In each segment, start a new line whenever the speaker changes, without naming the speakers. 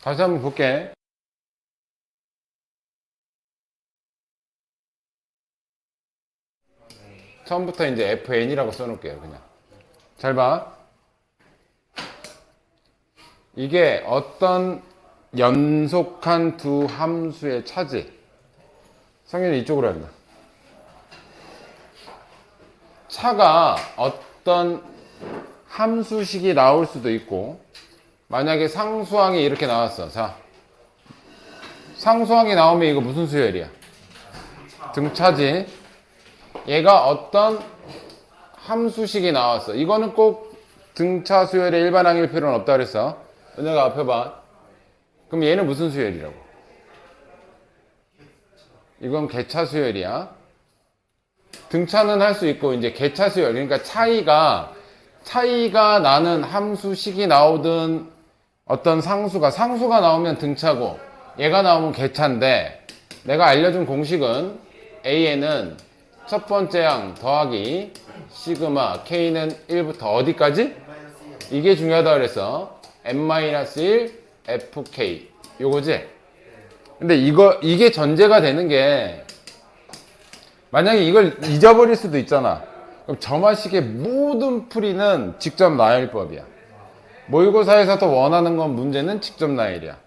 다시 한번 볼게. 처음부터 이제 fn이라고 써놓을게요. 그냥 잘 봐. 이게 어떤 연속한 두 함수의 차지. 성현이 이쪽으로 한다. 차가 어떤 함수식이 나올 수도 있고, 만약에 상수항이 이렇게 나왔어. 자, 상수항이 나오면 이거 무슨 수열이야? 등차지. 얘가 어떤 함수식이 나왔어. 이거는 꼭 등차 수열의 일반항일 필요는 없다 그랬어. 은혜가 앞에 봐. 그럼 얘는 무슨 수열이라고? 이건 개차 수열이야. 등차는 할 수 있고, 이제 개차 수열. 그러니까 차이가 나는 함수식이 나오든 어떤 상수가 나오면 등차고 얘가 나오면 개차인데, 내가 알려준 공식은 a는 첫 번째 항 더하기 시그마 k는 1부터 어디까지? 이게 중요하다 그랬어. n-1 fk 요거지? 근데 이게 전제가 되는 게, 만약에 이걸 잊어버릴 수도 있잖아. 그럼 점화식의 모든 풀이는 직접 나열법이야. 모의고사에서 더 원하는 건 문제는 직접 나열이야.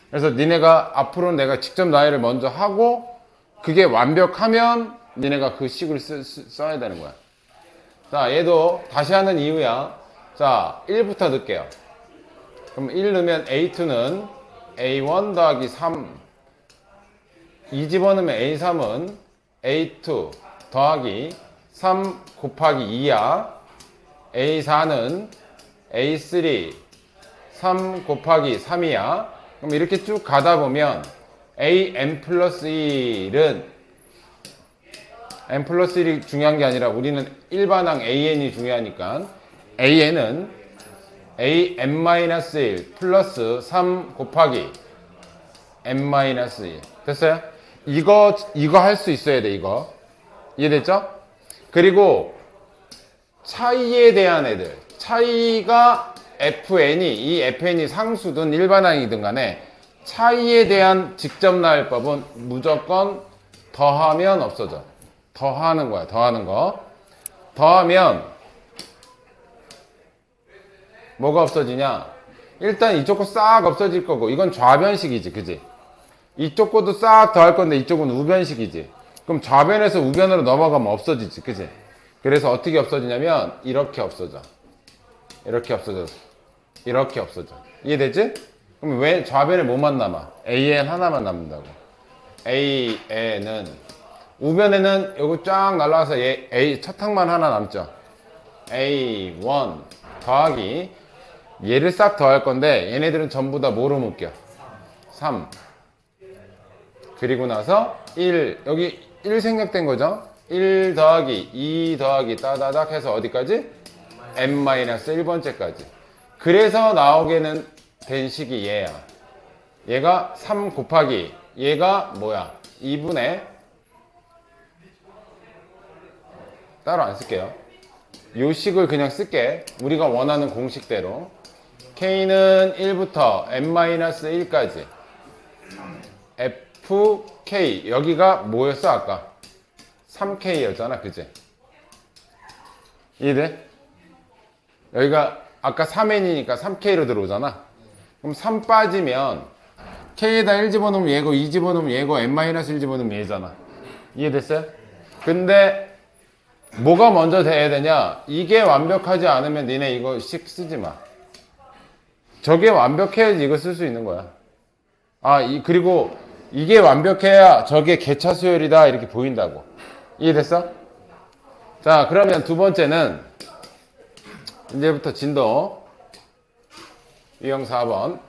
그래서 니네가 앞으로 내가 직접 나열을 먼저 하고 그게 완벽하면 니네가 그 식을 써야 되는 거야. 자, 얘도 다시 하는 이유야. 자, 1부터 넣을게요. 그럼 1 넣으면 A2는 A1 더하기 3, 2 집어넣으면 A3은 A2 더하기 3 곱하기 2야. A4는 A3 3 곱하기 3이야. 그럼 이렇게 쭉 가다 보면 AN 플러스 1은 N 플러스 1이 중요한 게 아니라 우리는 일반항 AN이 중요하니까 AN은 AN-1 플러스 3 곱하기 N-1 됐어요? 이거 할 수 있어야 돼. 이거 이해됐죠? 그리고 차이에 대한 애들, 차이가 FN이, 이 FN이 상수든 일반항이든 간에 차이에 대한 직접 나열법은 무조건 더하면 없어져. 더하는 거야. 더하는 거. 더하면 뭐가 없어지냐? 일단 이쪽 거 싹 없어질 거고, 이건 좌변식이지, 그지? 이쪽 것도 싹 더할 건데 이쪽은 우변식이지. 그럼 좌변에서 우변으로 넘어가면 없어지지, 그지? 그래서 어떻게 없어지냐면 이렇게 없어져. 이렇게 없어져. 이렇게 없어져. 이해되지? 그럼 왜 좌변에 뭐만 남아? AN 하나만 남는다고. AN은 우변에는 요거 쫙 날라와서 얘 A 첫 항만 하나 남죠. A1 더하기 얘를 싹 더할 건데 얘네들은 전부 다 뭐로 묶여? 3. 그리고 나서 1, 여기 1 생략된 거죠? 1 더하기 2 더하기 따다닥 해서 어디까지? n-1번째까지. 그래서 나오게는 된 식이 얘야. 얘가 3 곱하기 얘가 뭐야? 2분의 따로 안 쓸게요. 요 식을 그냥 쓸게. 우리가 원하는 공식대로. k는 1부터 n-1까지 fk 여기가 뭐였어 아까? 3k였잖아 그치? 이해돼? 여기가 아까 3n이니까 3k로 들어오잖아. 그럼 3 빠지면 k에다 1 집어넣으면 얘고 2 집어넣으면 얘고 n-1 집어넣으면 얘잖아. 이해됐어요? 근데 뭐가 먼저 돼야 되냐? 이게 완벽하지 않으면 니네 이거 식 쓰지 마. 저게 완벽해야지 이거 쓸 수 있는 거야. 그리고 이게 완벽해야 저게 개차 수열이다 이렇게 보인다고. 이해됐어? 자, 그러면 두 번째는 이제부터 진도 유형 4번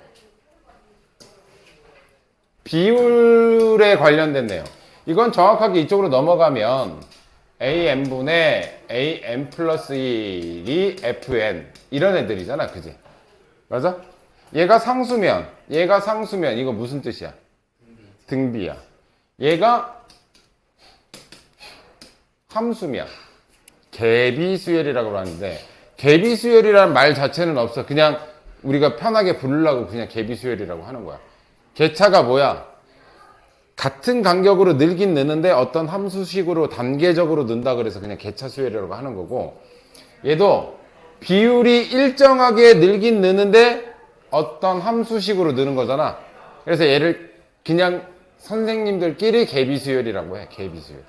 비율에 관련된 내용. 이건 정확하게 이쪽으로 넘어가면 AN분의 AN 플러스 1이 FN 이런 애들이잖아 그지? 맞아? 얘가 상수면 이거 무슨 뜻이야? 등비야. 얘가 함수면 개비수열이라고 하는데 개비수열이라는 말 자체는 없어. 그냥 우리가 편하게 부르려고 그냥 개비수열이라고 하는 거야. 개차가 뭐야? 같은 간격으로 늘긴 느는데 어떤 함수식으로 단계적으로 는다 그래서 그냥 개차수열이라고 하는 거고, 얘도 비율이 일정하게 늘긴 느는데 어떤 함수식으로 느는 거잖아. 그래서 얘를 그냥 선생님들끼리 개비수열이라고 해. 개비수열.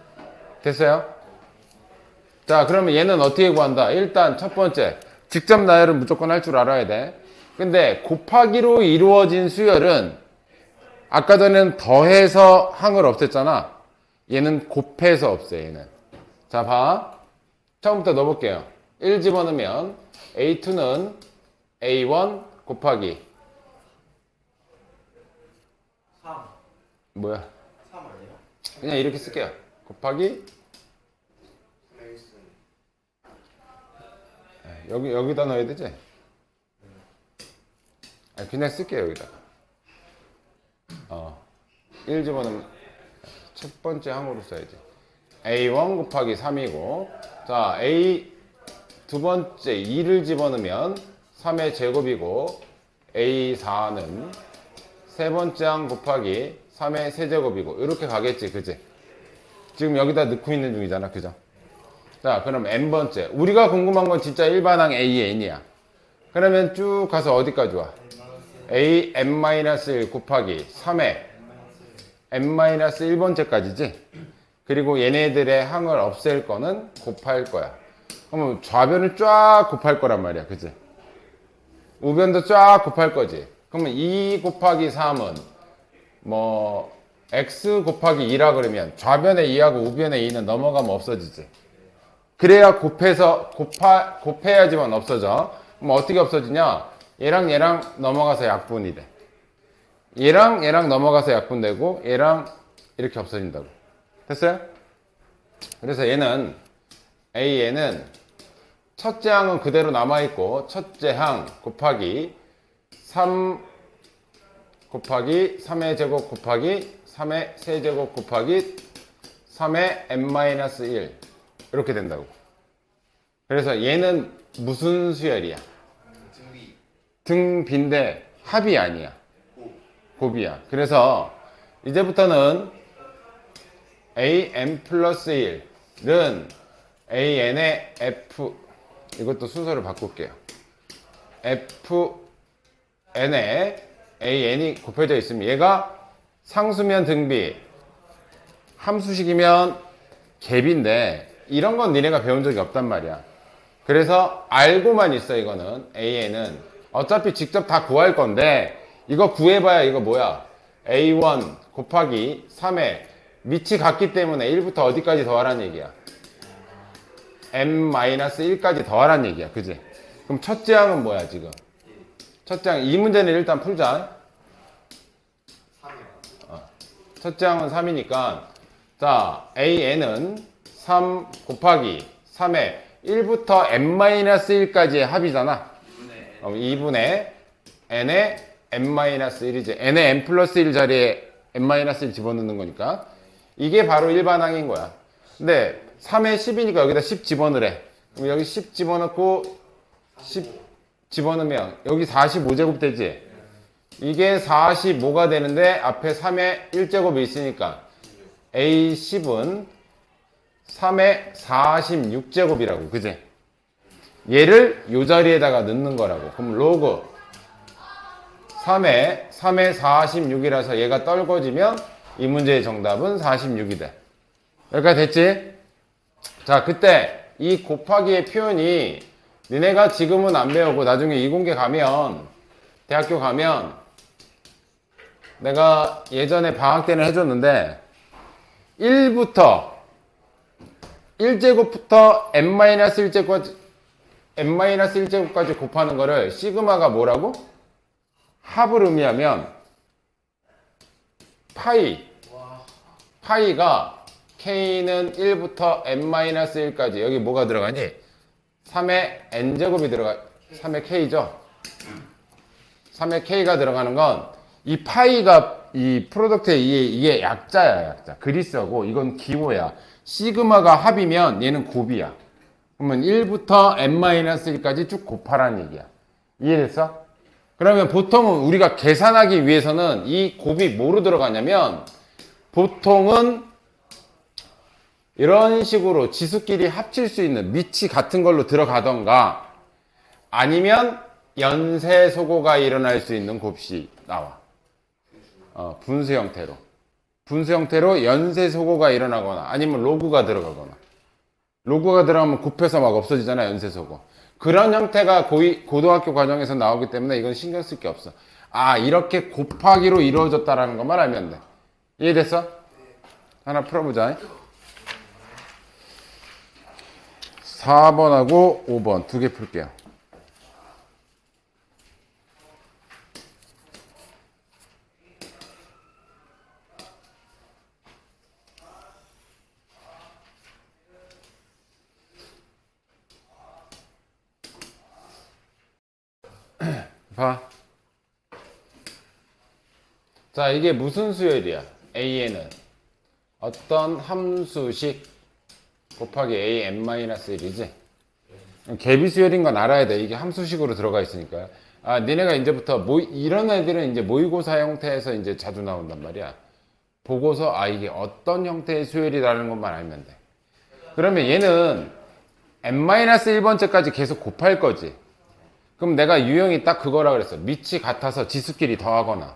됐어요? 자, 그러면 얘는 어떻게 구한다? 일단 첫 번째, 직접 나열은 무조건 할 줄 알아야 돼. 근데 곱하기로 이루어진 수열은 아까 전에는 더해서 항을 없앴잖아. 얘는 곱해서 없애. 얘는. 자, 봐. 처음부터 넣어볼게요. 1 집어넣으면 A2는 A1 곱하기
3.
뭐야?
3 아니에요?
그냥 이렇게 쓸게요. 곱하기 여기다 넣어야 되지? 그냥 쓸게요. 여기다가 1 집어넣으면 첫 번째 항으로 써야지. A1 곱하기 3이고, 자, A 두 번째 2를 집어넣으면 3의 제곱이고, A4는 세 번째 항 곱하기 3의 세제곱이고, 이렇게 가겠지, 그지? 지금 여기다 넣고 있는 중이잖아, 그죠? 자, 그럼 n번째. 우리가 궁금한 건 진짜 일반항 A의 n이야. 그러면 쭉 가서 어디까지 와? A n-1 곱하기 3의 n-1번째까지지? 그리고 얘네들의 항을 없앨 거는 곱할 거야. 그러면 좌변을 쫙 곱할 거란 말이야. 그치? 우변도 쫙 곱할 거지. 그러면 2 곱하기 3은 뭐 x 곱하기 2라 그러면 좌변에 2하고 우변에 2는 넘어가면 없어지지. 그래야 곱해야지만 없어져. 그럼 어떻게 없어지냐? 얘랑 얘랑 넘어가서 약분이 돼. 얘랑 얘랑 넘어가서 약분되고 얘랑 이렇게 없어진다고. 됐어요? 그래서 얘는 A에는 첫째 항은 그대로 남아있고, 첫째 항 곱하기 3 곱하기 3의 제곱 곱하기 3의 세제곱 곱하기 3의 n-1 이렇게 된다고. 그래서 얘는 무슨 수열이야? 등비인데 합이 아니야. 곱이야. 그래서 이제부터는 an 플러스 1은 an의 f, 이것도 순서를 바꿀게요. fn에 an이 곱해져 있으면 얘가 상수면 등비, 함수식이면 갭인데 이런 건 니네가 배운 적이 없단 말이야. 그래서 알고만 있어. 이거는 an은 어차피 직접 다 구할 건데, 이거 구해봐야 이거 뭐야? A1 곱하기 3에 밑이 같기 때문에 1부터 어디까지 더하라는 얘기야? n-1까지 더하라는 얘기야. 그지? 그럼 첫째 항은 뭐야 지금? 첫째 항, 이 문제는 일단 풀자.
3이요.
첫째 항은 3이니까, 자, an은 3 곱하기 3에 1부터 n-1까지의 합이잖아. 2분의 n의 n-1이지. n의 n 플러스 1 자리에 n-1 집어넣는 거니까. 이게 바로 일반항인 거야. 근데 3에 10이니까 여기다 10 집어넣으래. 그럼 여기 10 집어넣고 10 집어넣으면 여기 45제곱 되지. 이게 45가 되는데 앞에 3에 1제곱이 있으니까 A10은 3에 46제곱이라고. 그지? 얘를 이 자리에다가 넣는 거라고. 그럼 로그 3에 46이라서 얘가 떨궈지면 이 문제의 정답은 46이 돼. 여기까지 됐지? 자, 그때 이 곱하기의 표현이 니네가 지금은 안 배우고 나중에 이공계 가면, 대학교 가면, 내가 예전에 방학 때는 해줬는데 1제곱부터 n-1제곱까지 곱하는 거를 시그마가 뭐라고? 합을 의미하면 파이가 k는 1부터 n-1까지, 여기 뭐가 들어가니? 3의 n제곱이 들어가, 3의 k죠? 3의 k가 들어가는 건 이 파이가 이 프로덕트의 이게 약자야. 약자. 그리스어고 이건 기호야. 시그마가 합이면 얘는 곱이야. 그러면 1부터 n-1까지 쭉 곱하라는 얘기야. 이해됐어? 그러면 보통은 우리가 계산하기 위해서는 이 곱이 뭐로 들어가냐면 보통은 이런 식으로 지수끼리 합칠 수 있는 미치 같은 걸로 들어가던가 아니면 연쇄소고가 일어날 수 있는 곱이 나와. 분수 형태로. 분수 형태로 연쇄소고가 일어나거나 아니면 로그가 들어가거나. 로그가 들어가면 곱해서 막 없어지잖아, 연쇄소고. 그런 형태가 고등학교 과정에서 나오기 때문에 이건 신경 쓸 게 없어. 아, 이렇게 곱하기로 이루어졌다라는 것만 알면 돼. 이해됐어? 하나 풀어보자. 4번하고 5번 두 개 풀게요. 봐. 자, 이게 무슨 수열이야? A에는 어떤 함수식 곱하기 AN-1이지? 개비 수열인 건 알아야 돼. 이게 함수식으로 들어가 있으니까. 아, 니네가 이제부터 이런 애들은 이제 모의고사 형태에서 이제 자주 나온단 말이야. 보고서 아, 이게 어떤 형태의 수열이라는 것만 알면 돼. 그러면 얘는 N-1번째까지 계속 곱할 거지. 그럼 내가 유형이 딱 그거라 그랬어. 밑이 같아서 지수끼리 더하거나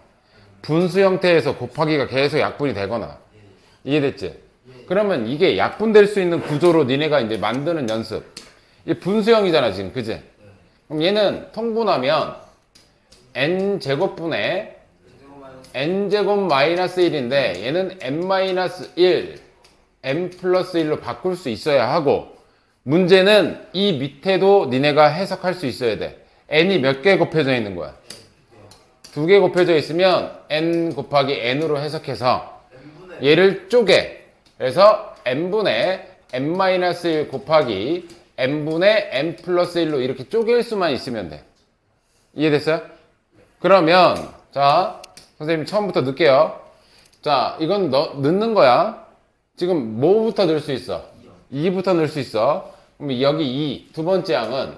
분수 형태에서 곱하기가 계속 약분이 되거나. 이해됐지? 그러면 이게 약분될 수 있는 구조로 니네가 이제 만드는 연습. 이게 분수형이잖아 지금, 그지? 그럼 얘는 통분하면 n제곱분의 n제곱 마이너스 1인데 얘는 n-1 n 플러스 1로 바꿀 수 있어야 하고, 문제는 이 밑에도 니네가 해석할 수 있어야 돼. n이 몇 개 곱해져 있는 거야? 2개 곱해져 있으면 n 곱하기 n으로 해석해서 얘를 쪼개. 그래서 n분의 n-1 곱하기 n분의 n 플러스 1로 이렇게 쪼갤 수만 있으면 돼. 이해됐어요? 그러면 자, 선생님 처음부터 넣을게요. 자, 이건 넣는 거야. 지금 뭐부터 넣을 수 있어? 2부터 넣을 수 있어. 그럼 여기 2, 두 번째 항은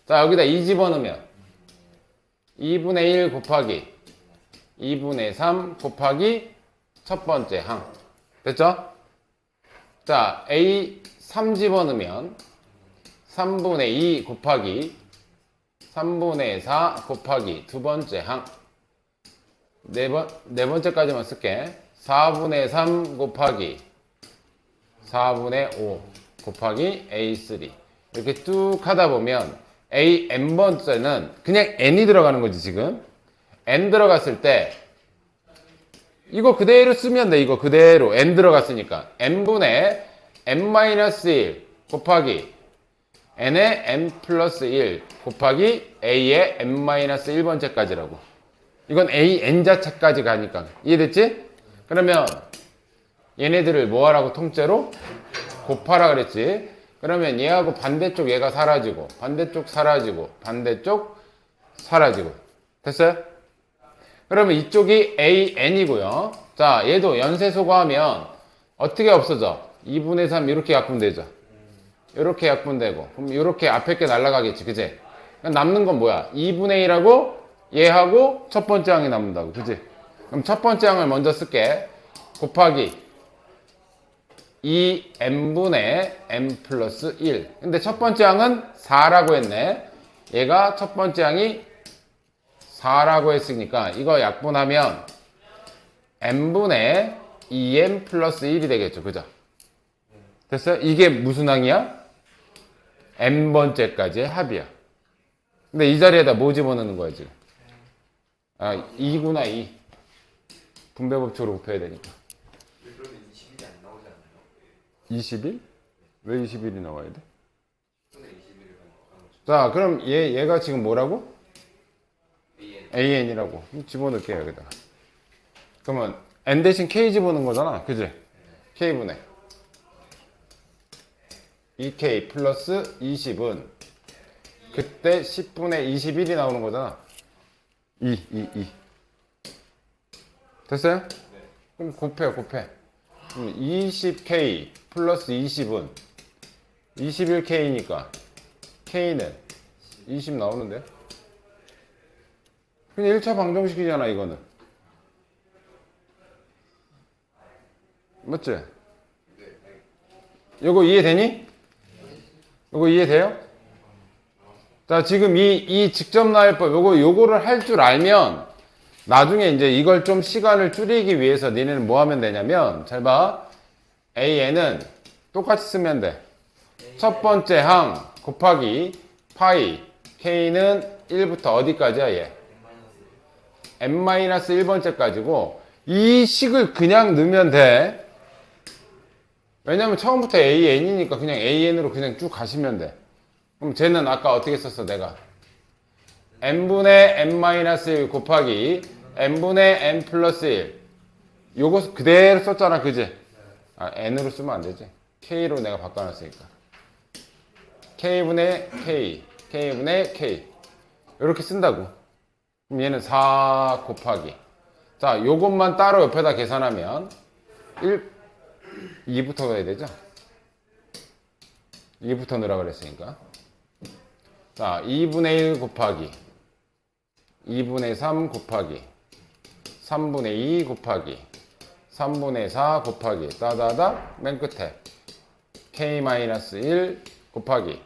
자, 여기다 2 집어넣으면 2분의 1 곱하기 2분의 3 곱하기 첫 번째 항. 됐죠? 자, A 3 집어넣으면 3분의 2 곱하기 3분의 4 곱하기 두 번째 항. 네 번째까지만 쓸게. 4분의 3 곱하기 4분의 5 곱하기 A3. 이렇게 쭉 하다 보면 A n번째는 그냥 n이 들어가는 거지 지금. n 들어갔을 때 이거 그대로 쓰면 돼. 이거 그대로 n 들어갔으니까 n분의 n-1 곱하기 n의 n 플러스 1 곱하기 a의 n-1번째까지라고. 이건 a n 자체까지 가니까. 이해됐지? 그러면 얘네들을 뭐 하라고? 통째로 곱하라 그랬지. 그러면 얘하고 반대쪽 얘가 사라지고 반대쪽 사라지고 반대쪽 사라지고. 됐어요? 그러면 이쪽이 AN이고요. 자, 얘도 연쇄소거하면 어떻게 없어져? 2분의 3 이렇게 약분되죠. 이렇게 약분되고. 그럼 이렇게 앞에 게 날아가겠지. 그지? 남는 건 뭐야? 2분의 1하고 얘하고 첫 번째 항이 남는다고. 그지? 그럼 첫 번째 항을 먼저 쓸게. 곱하기 2n분의 n 플러스 1. 근데 첫 번째 항은 4라고 했네. 얘가 첫 번째 항이 4라고 했으니까 이거 약분하면 n분의 2n 플러스 1이 되겠죠. 그죠? 됐어요? 이게 무슨 항이야? n번째까지의 합이야. 근데 이 자리에다 뭐 집어넣는 거야 지금? 아, 2구나 2. 분배법칙으로 곱해야 되니까. 21? 왜 21이 나와야 돼? 자, 그럼 얘가 지금 뭐라고? AN이라고. 집어넣을게요, 여기다가. 그러면 N 대신 K 집어넣은 거잖아. 그지? K분의 2K 플러스 20은 그때 10분의 21이 나오는 거잖아. 2. 됐어요? 그럼 곱해요, 곱해. 20K 플러스 20은 21K니까 K는 20 나오는데? 그냥 1차 방정식이잖아 이거는. 맞지? 이거 이해되니? 이거 이해돼요? 자, 지금 이 직접나열법 요거를 할 줄 알면 나중에 이제 이걸 좀 시간을 줄이기 위해서 니네는 뭐 하면 되냐면 잘 봐. AN은 똑같이 쓰면 돼. 첫 번째 항 곱하기 파이 K는 1부터 어디까지야 얘? n-1번째까지고 이 식을 그냥 넣으면 돼. 왜냐면 처음부터 AN이니까 그냥 AN으로 그냥 쭉 가시면 돼. 그럼 쟤는 아까 어떻게 썼어 내가? n분의 n-1 곱하기 n분의 n 플러스 1 요거 그대로 썼잖아 그지? 아 n으로 쓰면 안 되지. k로 내가 바꿔놨으니까 k분의 k k분의 k 이렇게 쓴다고. 그럼 얘는 4 곱하기 자 요것만 따로 옆에다 계산하면 2부터 가야 되죠? 2부터 넣으라 그랬으니까 자 2분의 1 곱하기 2분의 3 곱하기 3분의 2 곱하기 3분의 4 곱하기 따다다 맨 끝에 k-1 곱하기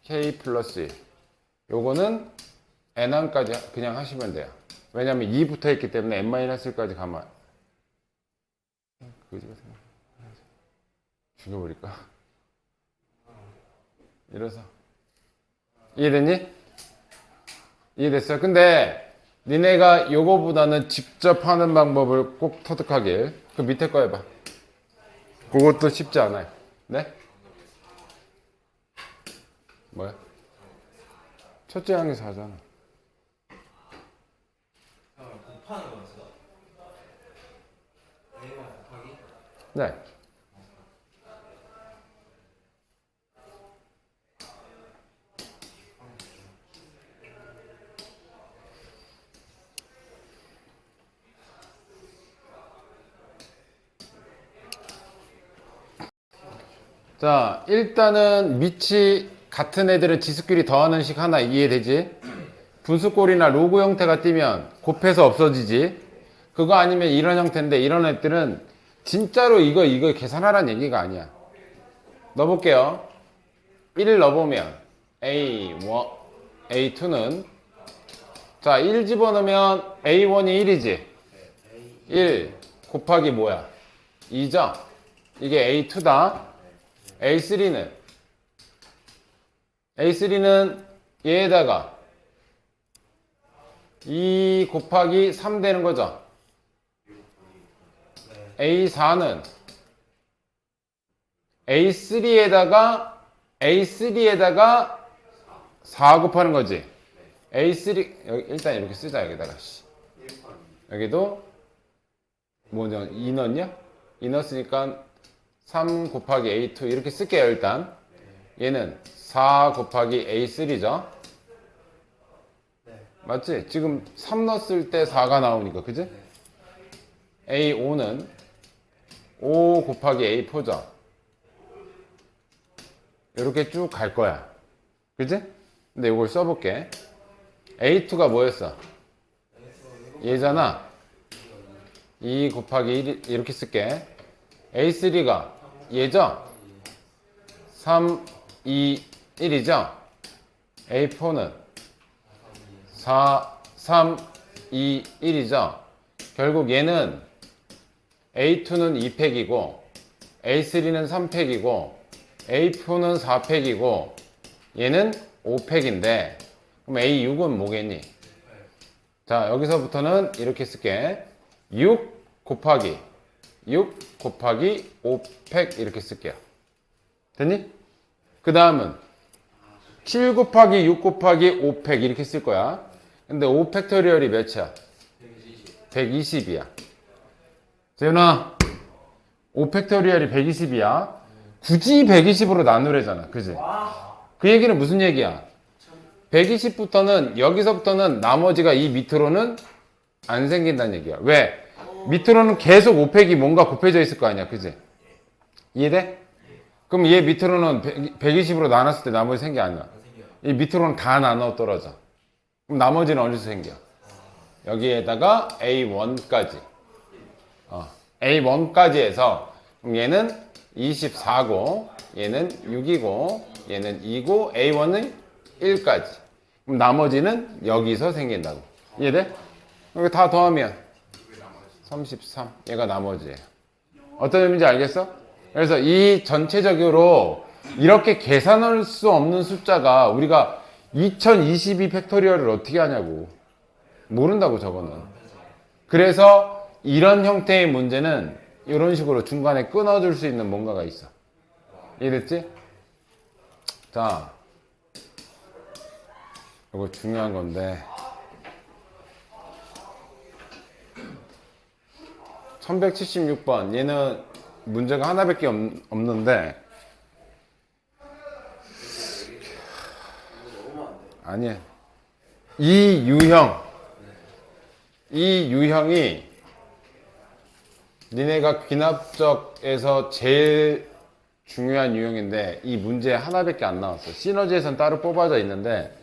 k 플러스 1 요거는 n1까지 그냥 하시면 돼요. 왜냐면 2부터 했기 때문에 n-1까지 가면 그지 같은 거 죽여버릴까? 이래서 이해됐니? 이해됐어요? 근데 니네가 요거보다는 직접 하는 방법을 꼭 터득하길. 그 밑에 거 해봐. 그것도 쉽지 않아요. 네? 뭐야? 첫째 항에서 하잖아.
곱하는 거였어? A가 곱하기?
네. 자, 일단은 밑이 같은 애들은 지수끼리 더하는 식 하나 이해되지? 분수꼴이나 로그 형태가 띄면 곱해서 없어지지? 그거 아니면 이런 형태인데 이런 애들은 진짜로 이거 계산하라는 얘기가 아니야. 넣어볼게요. 1 넣어보면 A1, A2는 자, 1 집어넣으면 A1이 1이지? 1 곱하기 뭐야? 2죠? 이게 A2다. A3는 얘에다가 2 곱하기 3 되는 거죠. A4는 A3에다가 4 곱하는 거지. A3 여기 일단 이렇게 쓰자. 여기다가 여기도 뭐냐 2 넣냐? 2 넣었으니까 3 곱하기 A2 이렇게 쓸게요. 일단 얘는 4 곱하기 A3죠. 맞지? 지금 3 넣었을 때 4가 나오니까 그지? A5는 5 곱하기 A4죠. 이렇게 쭉 갈 거야. 그지? 근데 이걸 써볼게. A2가 뭐였어? 얘잖아. 2 곱하기 1 이렇게 쓸게. A3가 얘죠? 3, 2, 1이죠? A4는 4, 3, 2, 1이죠? 결국 얘는 A2는 2팩이고 A3는 3팩이고 A4는 4팩이고 얘는 5팩인데 그럼 A6은 뭐겠니? 자 여기서부터는 이렇게 쓸게. 6 곱하기 5팩 이렇게 쓸게요. 됐니? 그 다음은 7 곱하기 6 곱하기 5팩 이렇게 쓸 거야. 근데 5팩토리얼이 몇이야? 120이야. 재윤아 5팩토리얼이 120이야. 굳이 120으로 나누래잖아. 그지? 그 얘기는 무슨 얘기야? 120부터는 여기서부터는 나머지가 이 밑으로는 안 생긴다는 얘기야. 왜? 밑으로는 계속 5팩이 뭔가 곱해져 있을 거 아니야. 그지? 이해돼? 그럼 얘 밑으로는 120으로 나눴을 때 나머지 생기 안 나. 이 밑으로는 다 나눠 떨어져. 그럼 나머지는 어디서 생겨? 여기에다가 A1까지. A1까지 해서 그럼 얘는 24고 얘는 6이고 얘는 2고 A1은 1까지. 그럼 나머지는 여기서 생긴다고. 이해돼? 여기 다 더하면 33. 얘가 나머지예요. 어떤 의미인지 알겠어? 그래서 이 전체적으로 이렇게 계산할 수 없는 숫자가 우리가 2022 팩토리얼을 어떻게 하냐고. 모른다고 저거는. 그래서 이런 형태의 문제는 이런 식으로 중간에 끊어줄 수 있는 뭔가가 있어. 이해됐지? 자, 이거 중요한 건데 1176번 얘는 문제가 하나밖에 없는데 아니야. 이 유형이 니네가 귀납적에서 제일 중요한 유형인데 이 문제 하나밖에 안 나왔어. 시너지에선 따로 뽑아져 있는데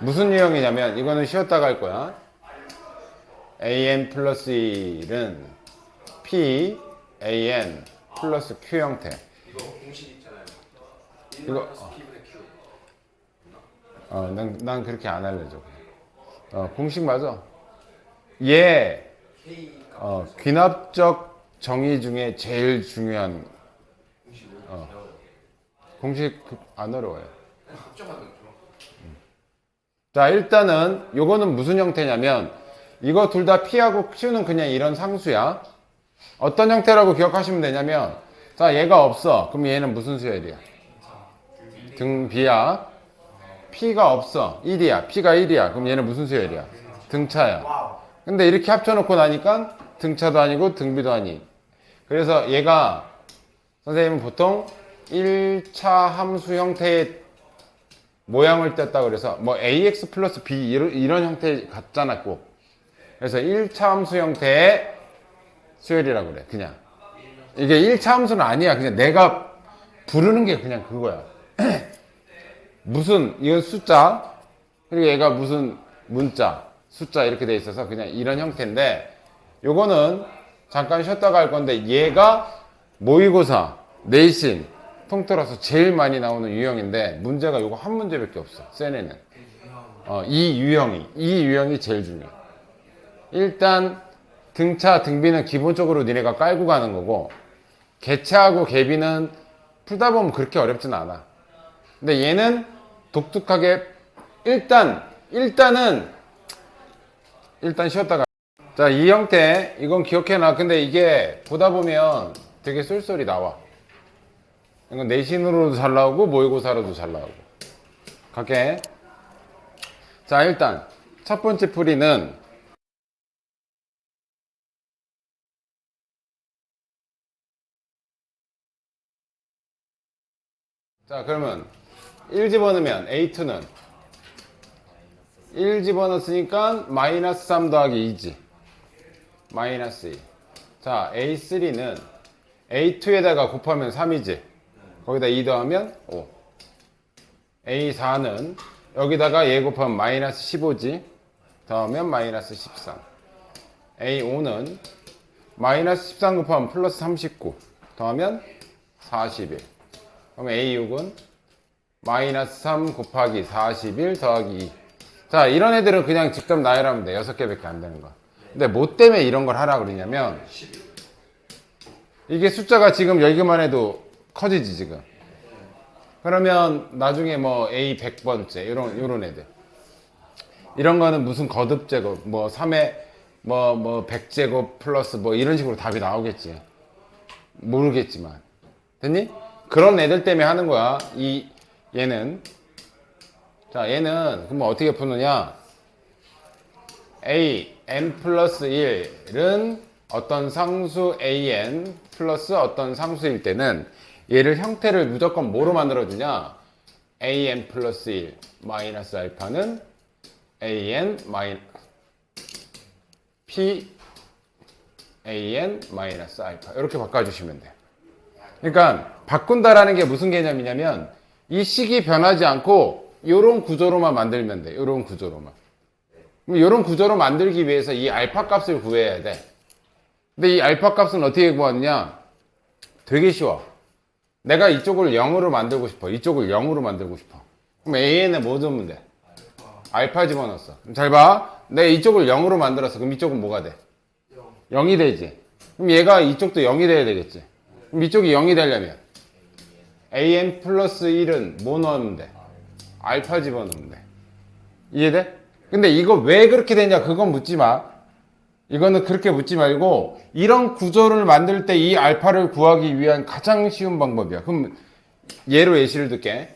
무슨 유형이냐면 이거는 쉬었다가 할 거야. an 플러스 1은 p an 플러스 q 형태.
이거 공식 있잖아요.
이거
P분의 Q.
난 그렇게 안 알려줘. 공식 맞아. 얘 귀납적 정의 중에 제일 중요한 공식 안 어려워요. 자, 일단은 요거는 무슨 형태냐면 이거 둘 다 P하고 Q는 그냥 이런 상수야. 어떤 형태라고 기억하시면 되냐면 자, 얘가 없어. 그럼 얘는 무슨 수열이야? 등비야. P가 없어. 1이야. P가 1이야. 그럼 얘는 무슨 수열이야? 등차야. 근데 이렇게 합쳐놓고 나니까 등차도 아니고 등비도 아니. 그래서 얘가 선생님은 보통 1차 함수 형태의 모양을 뗐다 그래서 뭐 ax 플러스 b 이런 형태 같잖아 꼭. 그래서 1차 함수 형태의 수열이라고 그래. 그냥 이게 1차 함수는 아니야. 그냥 내가 부르는 게 그냥 그거야. 무슨 이건 숫자 그리고 얘가 무슨 문자 숫자 이렇게 돼 있어서 그냥 이런 형태인데 요거는 잠깐 쉬었다가 할 건데 얘가 모의고사 내신 통틀어서 제일 많이 나오는 유형인데 문제가 요거 한 문제밖에 없어. 센에는 이 유형이 제일 중요해. 일단 등차 등비는 기본적으로 니네가 깔고 가는 거고 개차하고 개비는 풀다 보면 그렇게 어렵진 않아. 근데 얘는 독특하게 일단 쉬었다가 자, 이 형태 이건 기억해놔. 근데 이게 보다 보면 되게 쏠쏠이 나와. 이건 내신으로도 잘 나오고 모의고사로도 잘 나오고. 갈게. 자, 일단 첫 번째 풀이는 자, 그러면 1 집어넣으면 A2는 1 집어넣었으니까 마이너스 3 더하기 2지. 마이너스 2. 자, A3는 A2에다가 곱하면 3이지. 거기다 2 더하면 5. A4는 여기다가 얘 곱하면 마이너스 15지. 더하면 마이너스 13. A5는 마이너스 13 곱하면 플러스 39. 더하면 41. 그럼 A6은 마이너스 3 곱하기 41 더하기 2. 자, 이런 애들은 그냥 직접 나열하면 돼. 6개밖에 안 되는 거. 근데 뭐 때문에 이런 걸 하라 그러냐면 이게 숫자가 지금 여기만 해도 커지지 지금. 그러면 나중에 뭐 A 100번째 요런 애들 이런 거는 무슨 거듭제곱 뭐 3의 뭐 100제곱 플러스 뭐 이런 식으로 답이 나오겠지. 모르겠지만 됐니? 그런 애들 때문에 하는 거야. 얘는 자, 얘는 그럼 어떻게 푸느냐? an 플러스 1은 어떤 상수 an 플러스 어떤 상수일 때는 얘를 형태를 무조건 뭐로 만들어주냐? an 플러스 1 마이너스 알파는 an p an 마이너스 알파 이렇게 바꿔주시면 돼요. 그러니까 바꾼다라는 게 무슨 개념이냐면 이 식이 변하지 않고 요런 구조로만 만들면 돼. 요런 구조로만. 이런 구조로 만들기 위해서 이 알파 값을 구해야 돼. 근데 이 알파 값은 어떻게 구하느냐? 되게 쉬워. 내가 이쪽을 0으로 만들고 싶어. 이쪽을 0으로 만들고 싶어. 그럼 AN에 뭐 넣으면 돼? 알파 집어넣었어. 그럼 잘 봐. 내가 이쪽을 0으로 만들었어. 그럼 이쪽은 뭐가 돼? 0이 되지. 그럼 얘가 이쪽도 0이 돼야 되겠지. 그럼 이쪽이 0이 되려면 AN 플러스 1은 뭐 넣으면 돼? 알파 집어넣으면 돼. 이해돼? 근데 이거 왜 그렇게 되냐? 그건 묻지 마. 이거는 그렇게 묻지 말고 이런 구조를 만들 때 이 알파를 구하기 위한 가장 쉬운 방법이야. 그럼 얘로 예시를 들게.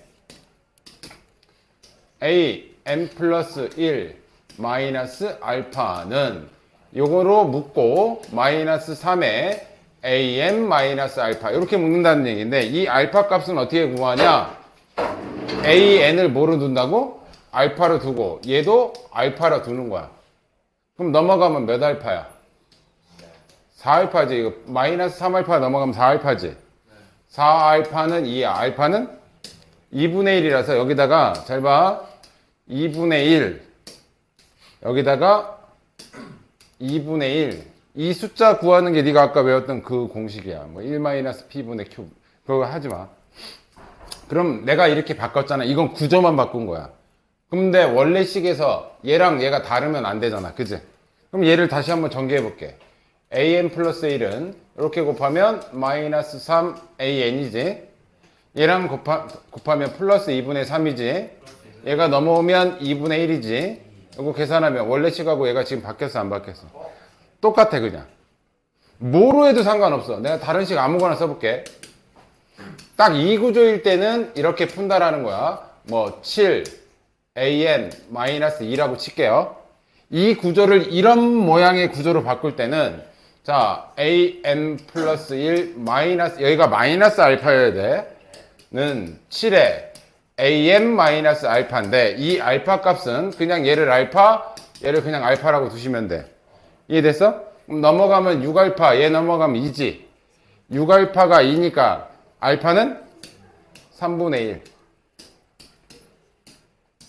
AN 플러스 1 마이너스 알파는 요거로 묶고 마이너스 3에 AN 마이너스 알파 이렇게 묶는다는 얘기인데 이 알파 값은 어떻게 구하냐? AN을 뭐로 둔다고? 알파로 두고 얘도 알파로 두는 거야. 그럼 넘어가면 몇 알파야? 4알파지. 이거 마이너스 3알파 넘어가면 4알파지. 4알파는 2야. 알파는 2분의 1이라서 여기다가 잘 봐. 2분의 1 여기다가 2분의 1 이 숫자 구하는 게 네가 아까 외웠던 그 공식이야. 뭐 1-p분의 큐브 그거 하지 마. 그럼 내가 이렇게 바꿨잖아. 이건 구조만 바꾼 거야. 근데 원래 식에서 얘랑 얘가 다르면 안 되잖아. 그지? 그럼 얘를 다시 한번 전개해 볼게. AN 플러스 1은 이렇게 곱하면 마이너스 3AN이지. 얘랑 곱하면 플러스 2분의 3이지. 얘가 넘어오면 2분의 1이지. 이거 계산하면 원래 식하고 얘가 지금 바뀌었어 안 바뀌었어? 똑같아 그냥. 뭐로 해도 상관없어. 내가 다른 식 아무거나 써볼게. 딱 이 구조일 때는 이렇게 푼다라는 거야. 뭐 7 AN 마이너스 2라고 칠게요. 이 구조를 이런 모양의 구조로 바꿀 때는 자 AN 플러스 1 마이너스 여기가 마이너스 알파여야 돼. 는 7에 AN 마이너스 알파인데 이 알파 값은 그냥 얘를 알파 얘를 그냥 알파라고 두시면 돼. 이해됐어? 그럼 넘어가면 6알파 얘 넘어가면 2지. 6알파가 2니까 알파는 3분의 1.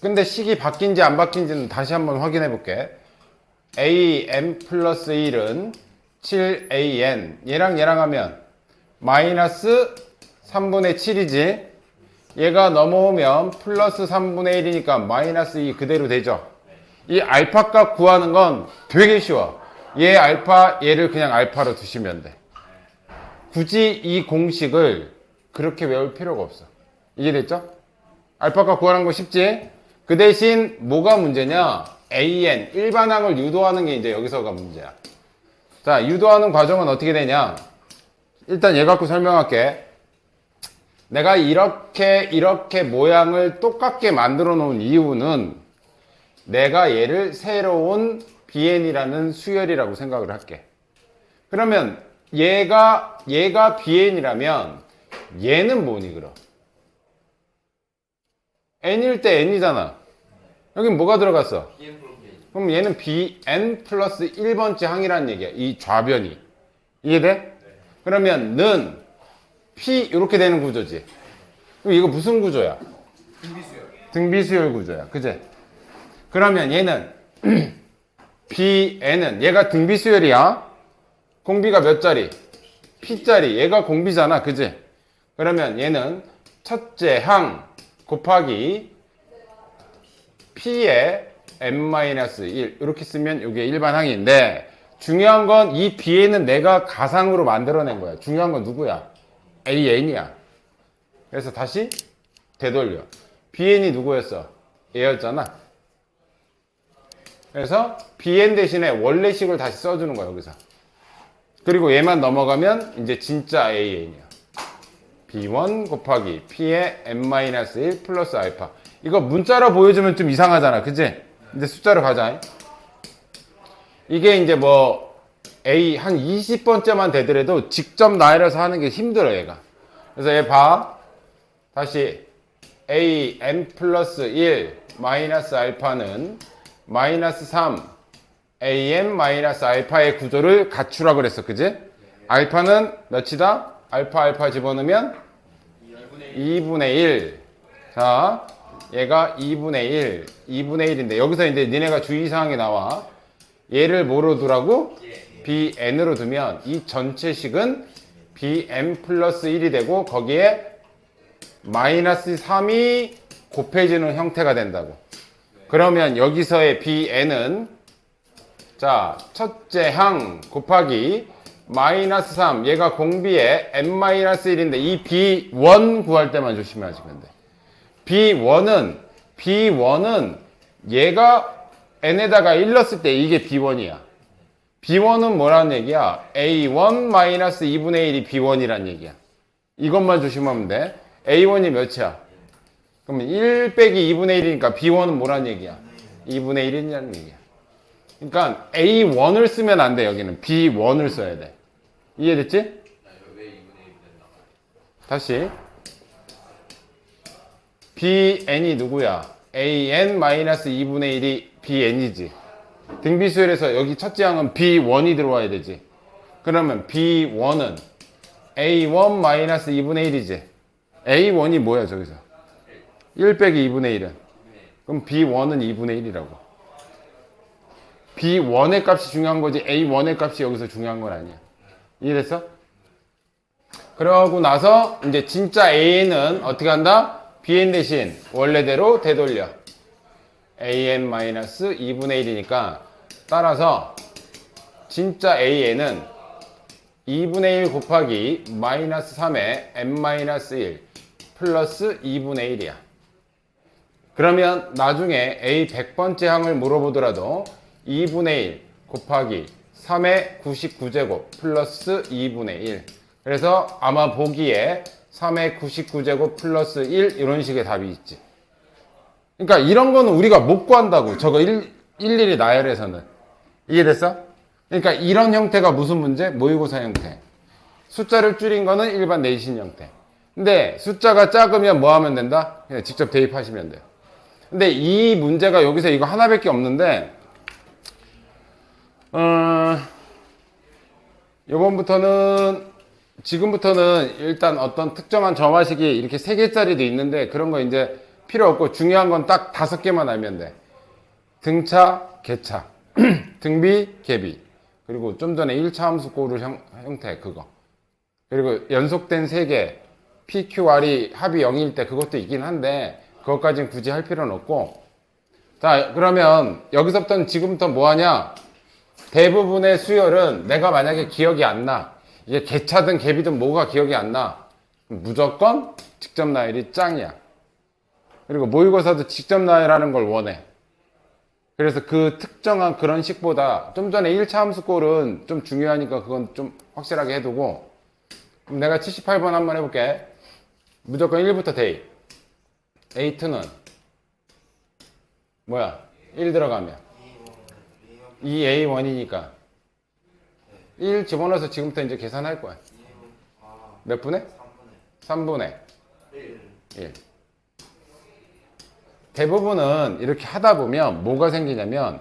근데 식이 바뀐지 안 바뀐지는 다시 한번 확인해 볼게. AN 플러스 1은 7AN 얘랑 하면 마이너스 3분의 7이지. 얘가 넘어오면 플러스 3분의 1이니까 마이너스 2 그대로 되죠. 이 알파 값 구하는 건 되게 쉬워. 얘 알파 얘를 그냥 알파로 두시면 돼. 굳이 이 공식을 그렇게 외울 필요가 없어. 이해됐죠? 알파 값 구하는 거 쉽지? 그 대신 뭐가 문제냐? AN 일반항을 유도하는 게 이제 여기서가 문제야. 자, 유도하는 과정은 어떻게 되냐? 일단 얘 갖고 설명할게. 내가 이렇게 모양을 똑같게 만들어 놓은 이유는 내가 얘를 새로운 BN이라는 수열이라고 생각을 할게. 그러면 얘가 BN이라면 얘는 뭐니 그럼? N일 때 N이잖아. 여긴 뭐가 들어갔어? 그럼 얘는 BN 플러스 1번째 항이라는 얘기야. 이 좌변이. 이해돼? 그러면 는 P 이렇게 되는 구조지. 그럼 이거 무슨 구조야? 등비수열 구조야. 그제? 그러면 얘는 BN은 얘가 등비수열이야. 공비가 몇 자리? P자리. 얘가 공비잖아. 그지? 그러면 얘는 첫째 항 곱하기 P의 n-1 이렇게 쓰면 이게 일반 항인데 중요한 건 이 B에는 내가 가상으로 만들어낸 거야. 중요한 건 누구야? AN이야. 그래서 다시 되돌려. BN이 누구였어? 얘였잖아. 그래서 BN 대신에 원래식을 다시 써주는 거야 여기서. 그리고 얘만 넘어가면 이제 진짜 AN이야. B1 곱하기 P의 n-1 플러스 알파. 이거 문자로 보여주면 좀 이상하잖아. 그치? 이제 숫자로 가자. 이게 이제 뭐 A 한 20번째만 되더라도 직접 나열해서 하는 게 힘들어 얘가. 그래서 얘 봐. 다시 AN 플러스 1 마이너스 알파는 마이너스 3 AN 마이너스 알파의 구조를 갖추라 그랬어. 그지? 알파는 몇이다? 알파 집어넣으면 2분의 1. 자, 얘가 2분의 1, 2분의 1인데 여기서 이제 니네가 주의사항이 나와. 얘를 뭐로 두라고? bn으로 두면 이 전체식은 bn 플러스 1이 되고 거기에 마이너스 3이 곱해지는 형태가 된다고. 그러면 여기서의 bn은 자 첫째 항 곱하기 마이너스 3 얘가 공비에 n-1인데 이 b1 구할 때만 조심하시면 돼. b1은 얘가 n에다가 1 넣었을 때 이게 b1이야. b1은 뭐라는 얘기야? a1-2분의 1이 b1이란 얘기야. 이것만 조심하면 돼. a1이 몇이야? 그러면 1 빼기 2분의 1이니까 b1은 뭐란 얘기야? 2분의 1이라는 얘기야. 그러니까 a1을 쓰면 안 돼. 여기는 b1을 써야 돼. 이해됐지? 다시 bn이 누구야? an-2분의 1이 bn이지. 등비수열에서 여기 첫째 항은 b1이 들어와야 되지. 그러면 b1은 a1-2분의 1이지. a1이 뭐야 저기서? 1 빼기 2분의 1은. 그럼 b1은 2분의 1이라고. b1의 값이 중요한 거지 a1의 값이 여기서 중요한 건 아니야. 이해됐어? 그러고 나서 이제 진짜 a는 어떻게 한다? bn 대신 원래대로 되돌려. an-2분의 1이니까 따라서 진짜 an은 2분의 1 곱하기 마이너스 3의 n-1 플러스 2분의 1이야. 그러면 나중에 a 100번째 항을 물어보더라도 2분의 1 곱하기 3의 99제곱 플러스 2분의 1. 그래서 아마 보기에 3의 99제곱 플러스 1 이런 식의 답이 있지. 그러니까 이런 거는 우리가 못 구한다고. 저거 일일이 나열해서는. 이해됐어? 그러니까 이런 형태가 무슨 문제? 모의고사 형태. 숫자를 줄인 거는 일반 내신 형태. 근데 숫자가 작으면 뭐 하면 된다? 그냥 직접 대입하시면 돼요. 근데 이 문제가 여기서 이거 하나밖에 없는데 지금부터는 일단 어떤 특정한 점화식이 이렇게 3개짜리도 있는데 그런 거 이제 필요 없고 중요한 건 딱 5개만 알면 돼. 등차, 개차, 등비, 개비. 그리고 좀 전에 1차 함수 고를 형태 그거. 그리고 연속된 3개, PQR이 합이 0일 때 그것도 있긴 한데 그것까지는 굳이 할 필요는 없고. 자, 그러면 여기서부터는 지금부터 뭐 하냐? 대부분의 수열은 내가 만약에 기억이 안 나. 이게 개차든 개비든 뭐가 기억이 안 나. 무조건 직접 나열이 짱이야. 그리고 모의고사도 직접 나열하는 걸 원해. 그래서 그 특정한 그런 식보다 좀 전에 1차 함수꼴은 좀 중요하니까 그건 좀 확실하게 해두고. 그럼 내가 78번 한번 해볼게. 무조건 1부터 대입. A2는 뭐야? 1 들어가면 2A1이니까 1 집어넣어서 지금부터 이제 계산할 거야. 몇 분의? 3분의 1. 대부분은 이렇게 하다 보면 뭐가 생기냐면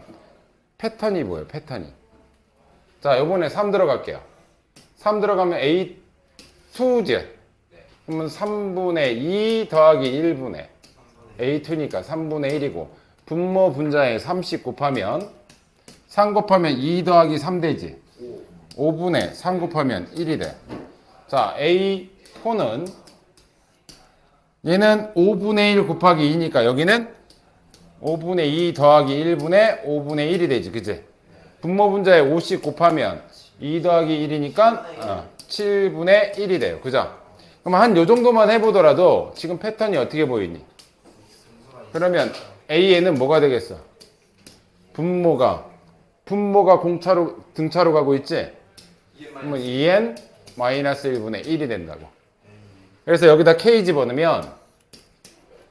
패턴이 보여요. 패턴이. 자, 요번에 3 들어갈게요. 3 들어가면 A2지. 그러면 3분의 2 더하기 1분의 A2니까 3분의 1이고 분모 분자에 30 곱하면 3 곱하면 2 더하기 3 되지. 5분의 3 곱하면 1이 돼. 자, A4는 얘는 5분의 1 곱하기 2니까 여기는 5분의 2 더하기 1분의 5분의 1이 되지. 그치? 분모 분자에 50 곱하면 2 더하기 1이니까 7분의 1이 돼요. 그죠? 그럼 한 요 정도만 해보더라도 지금 패턴이 어떻게 보이니? 그러면 A에는 뭐가 되겠어? 분모가 등차로 가고 있지? 그러면 2n 마이너스 1분의 1이 된다고. 그래서 여기다 k 집어넣으면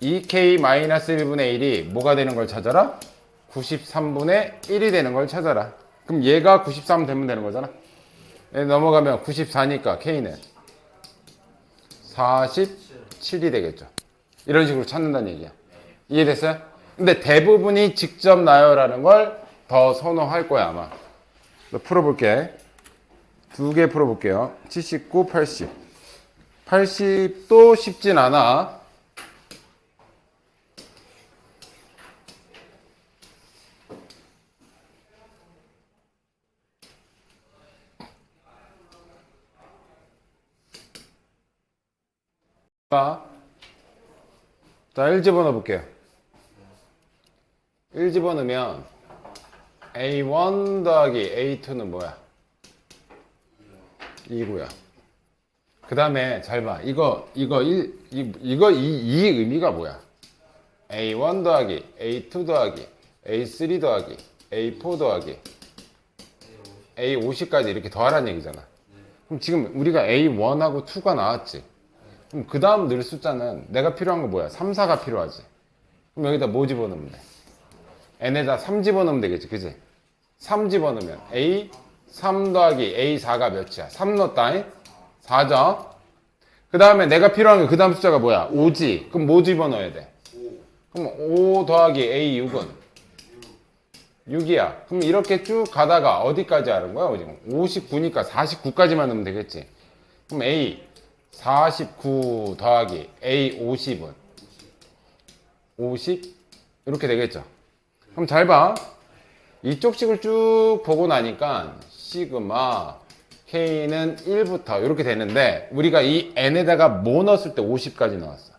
2k 마이너스 1분의 1이 뭐가 되는 걸 찾아라? 93분의 1이 되는 걸 찾아라. 그럼 얘가 93 되면 되는 거잖아. 얘 넘어가면 94니까 k는 47이 되겠죠. 이런 식으로 찾는다는 얘기야. 이해됐어요? 근데 대부분이 직접 나열하는 걸 더 선호할 거야 아마. 풀어볼게. 2개 풀어볼게요. 79, 80. 80도 쉽진 않아. 자, 1 집어넣어 볼게요. 1 집어넣으면 A1 더하기 A2는 뭐야? 2고요. 그 다음에 잘 봐. 이 의미가 뭐야? A1 더하기 A2 더하기 A3 더하기 A4 더하기 A50까지 이렇게 더하라는 얘기잖아. 그럼 지금 우리가 A1하고 2가 나왔지. 그럼 그 다음 늘 숫자는 내가 필요한 거 뭐야? 3, 4가 필요하지. 그럼 여기다 뭐 집어넣으면 돼? n에다 3 집어넣으면 되겠지. 그지? 3 집어넣으면 A 3 더하기 A4가 몇이야? 3 넣었다. 4죠? 그 다음에 내가 필요한 게 그 다음 숫자가 뭐야? 5지. 그럼 뭐 집어넣어야 돼? 그럼 5 더하기 A6은 6이야. 그럼 이렇게 쭉 가다가 어디까지 하는 거야? 지금 59니까 49까지만 넣으면 되겠지. 그럼 A 49 더하기 A 50은 50 이렇게 되겠죠. 그럼 잘 봐. 이쪽 식을 쭉 보고 나니까 시그마 K는 1부터 이렇게 되는데 우리가 이 n에다가 뭐 넣었을 때 50까지 나왔어?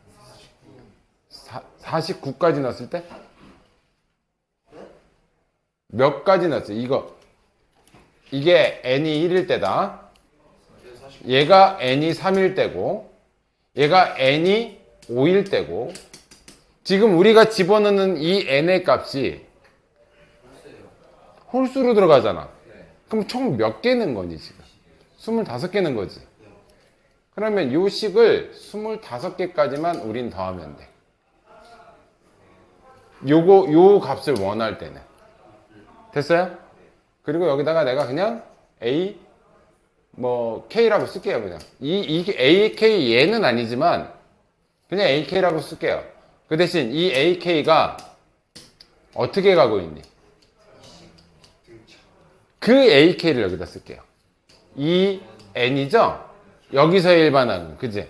49까지 넣었을 때? 몇 가지 넣었어? 이게 n이 1일 때다. 얘가 n이 3일 때고 얘가 n이 5일 때고 지금 우리가 집어넣는 이 n의 값이 홀수로 들어가잖아. 그럼 총 몇 개는 거니 지금? 25개는 거지. 그러면 이 식을 25개까지만 우린 더하면 돼. 요 값을 원할 때는. 됐어요? 그리고 여기다가 내가 그냥 A K라고 쓸게요. 그냥 이 AK 얘는 아니지만 그냥 AK라고 쓸게요. 그 대신 이 AK가 어떻게 가고 있니? 그 AK를 여기다 쓸게요. 이 N이죠? 여기서의 일반항, 그지?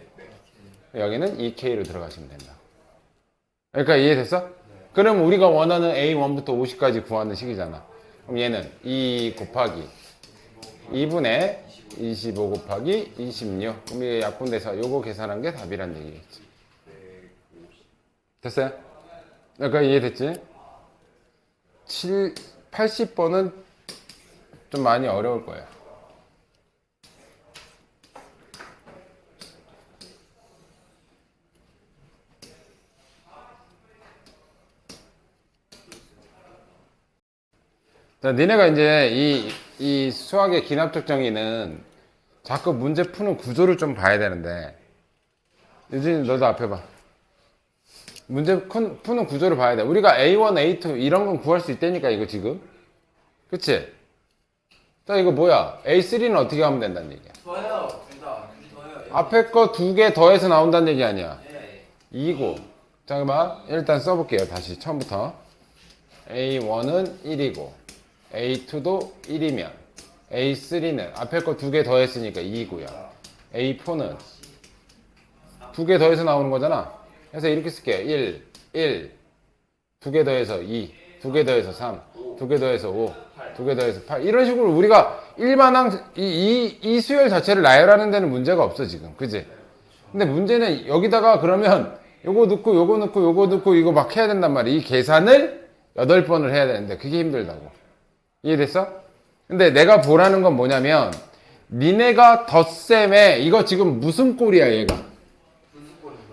여기는 EK로 들어가시면 된다. 그러니까 이해됐어? 그럼 우리가 원하는 A1부터 50까지 구하는 식이잖아. 그럼 얘는 2 곱하기 2분의 25 곱하기 26. 그럼 이게 약분돼서 요거 계산한 게 답이란 얘기겠지. 됐어요? 그러니까 이해됐지? 80번은 좀 많이 어려울 거예요. 자, 니네가 이제 이 수학의 기납적 정의는 자꾸 문제 푸는 구조를 좀 봐야 되는데, 유진이 너도 앞에 봐. 문제 푸는 구조를 봐야 돼. 우리가 A1, A2 이런 건 구할 수 있다니까, 이거 지금. 그치? 자, 이거 뭐야? A3는 어떻게 하면 된다는 얘기야?
더해요. 둘다 더해요.
앞에 거 2개 더해서 나온다는 얘기 아니야?
네.
2고. 잠깐만, 일단 써볼게요. 다시 처음부터. A1은 1이고, A2도 1이면, A3는 앞에 거 2개 더했으니까 2고요. A4는 2개 더해서 나오는 거잖아. 그래서 이렇게 쓸게요. 1, 2개 더해서 2, 2개 더해서 3, 2개 더해서 5, 2개 더해서 8. 이런 식으로 우리가 일반항, 이 수열 자체를 나열하는 데는 문제가 없어, 지금. 그지? 근데 문제는 여기다가 그러면 요거 넣고, 요거 넣고, 요거 넣고, 이거 막 해야 된단 말이야. 이 계산을 8번을 해야 되는데, 그게 힘들다고. 이해됐어? 근데 내가 보라는 건 뭐냐면, 니네가 덧셈에, 이거 지금 무슨 꼴이야, 얘가?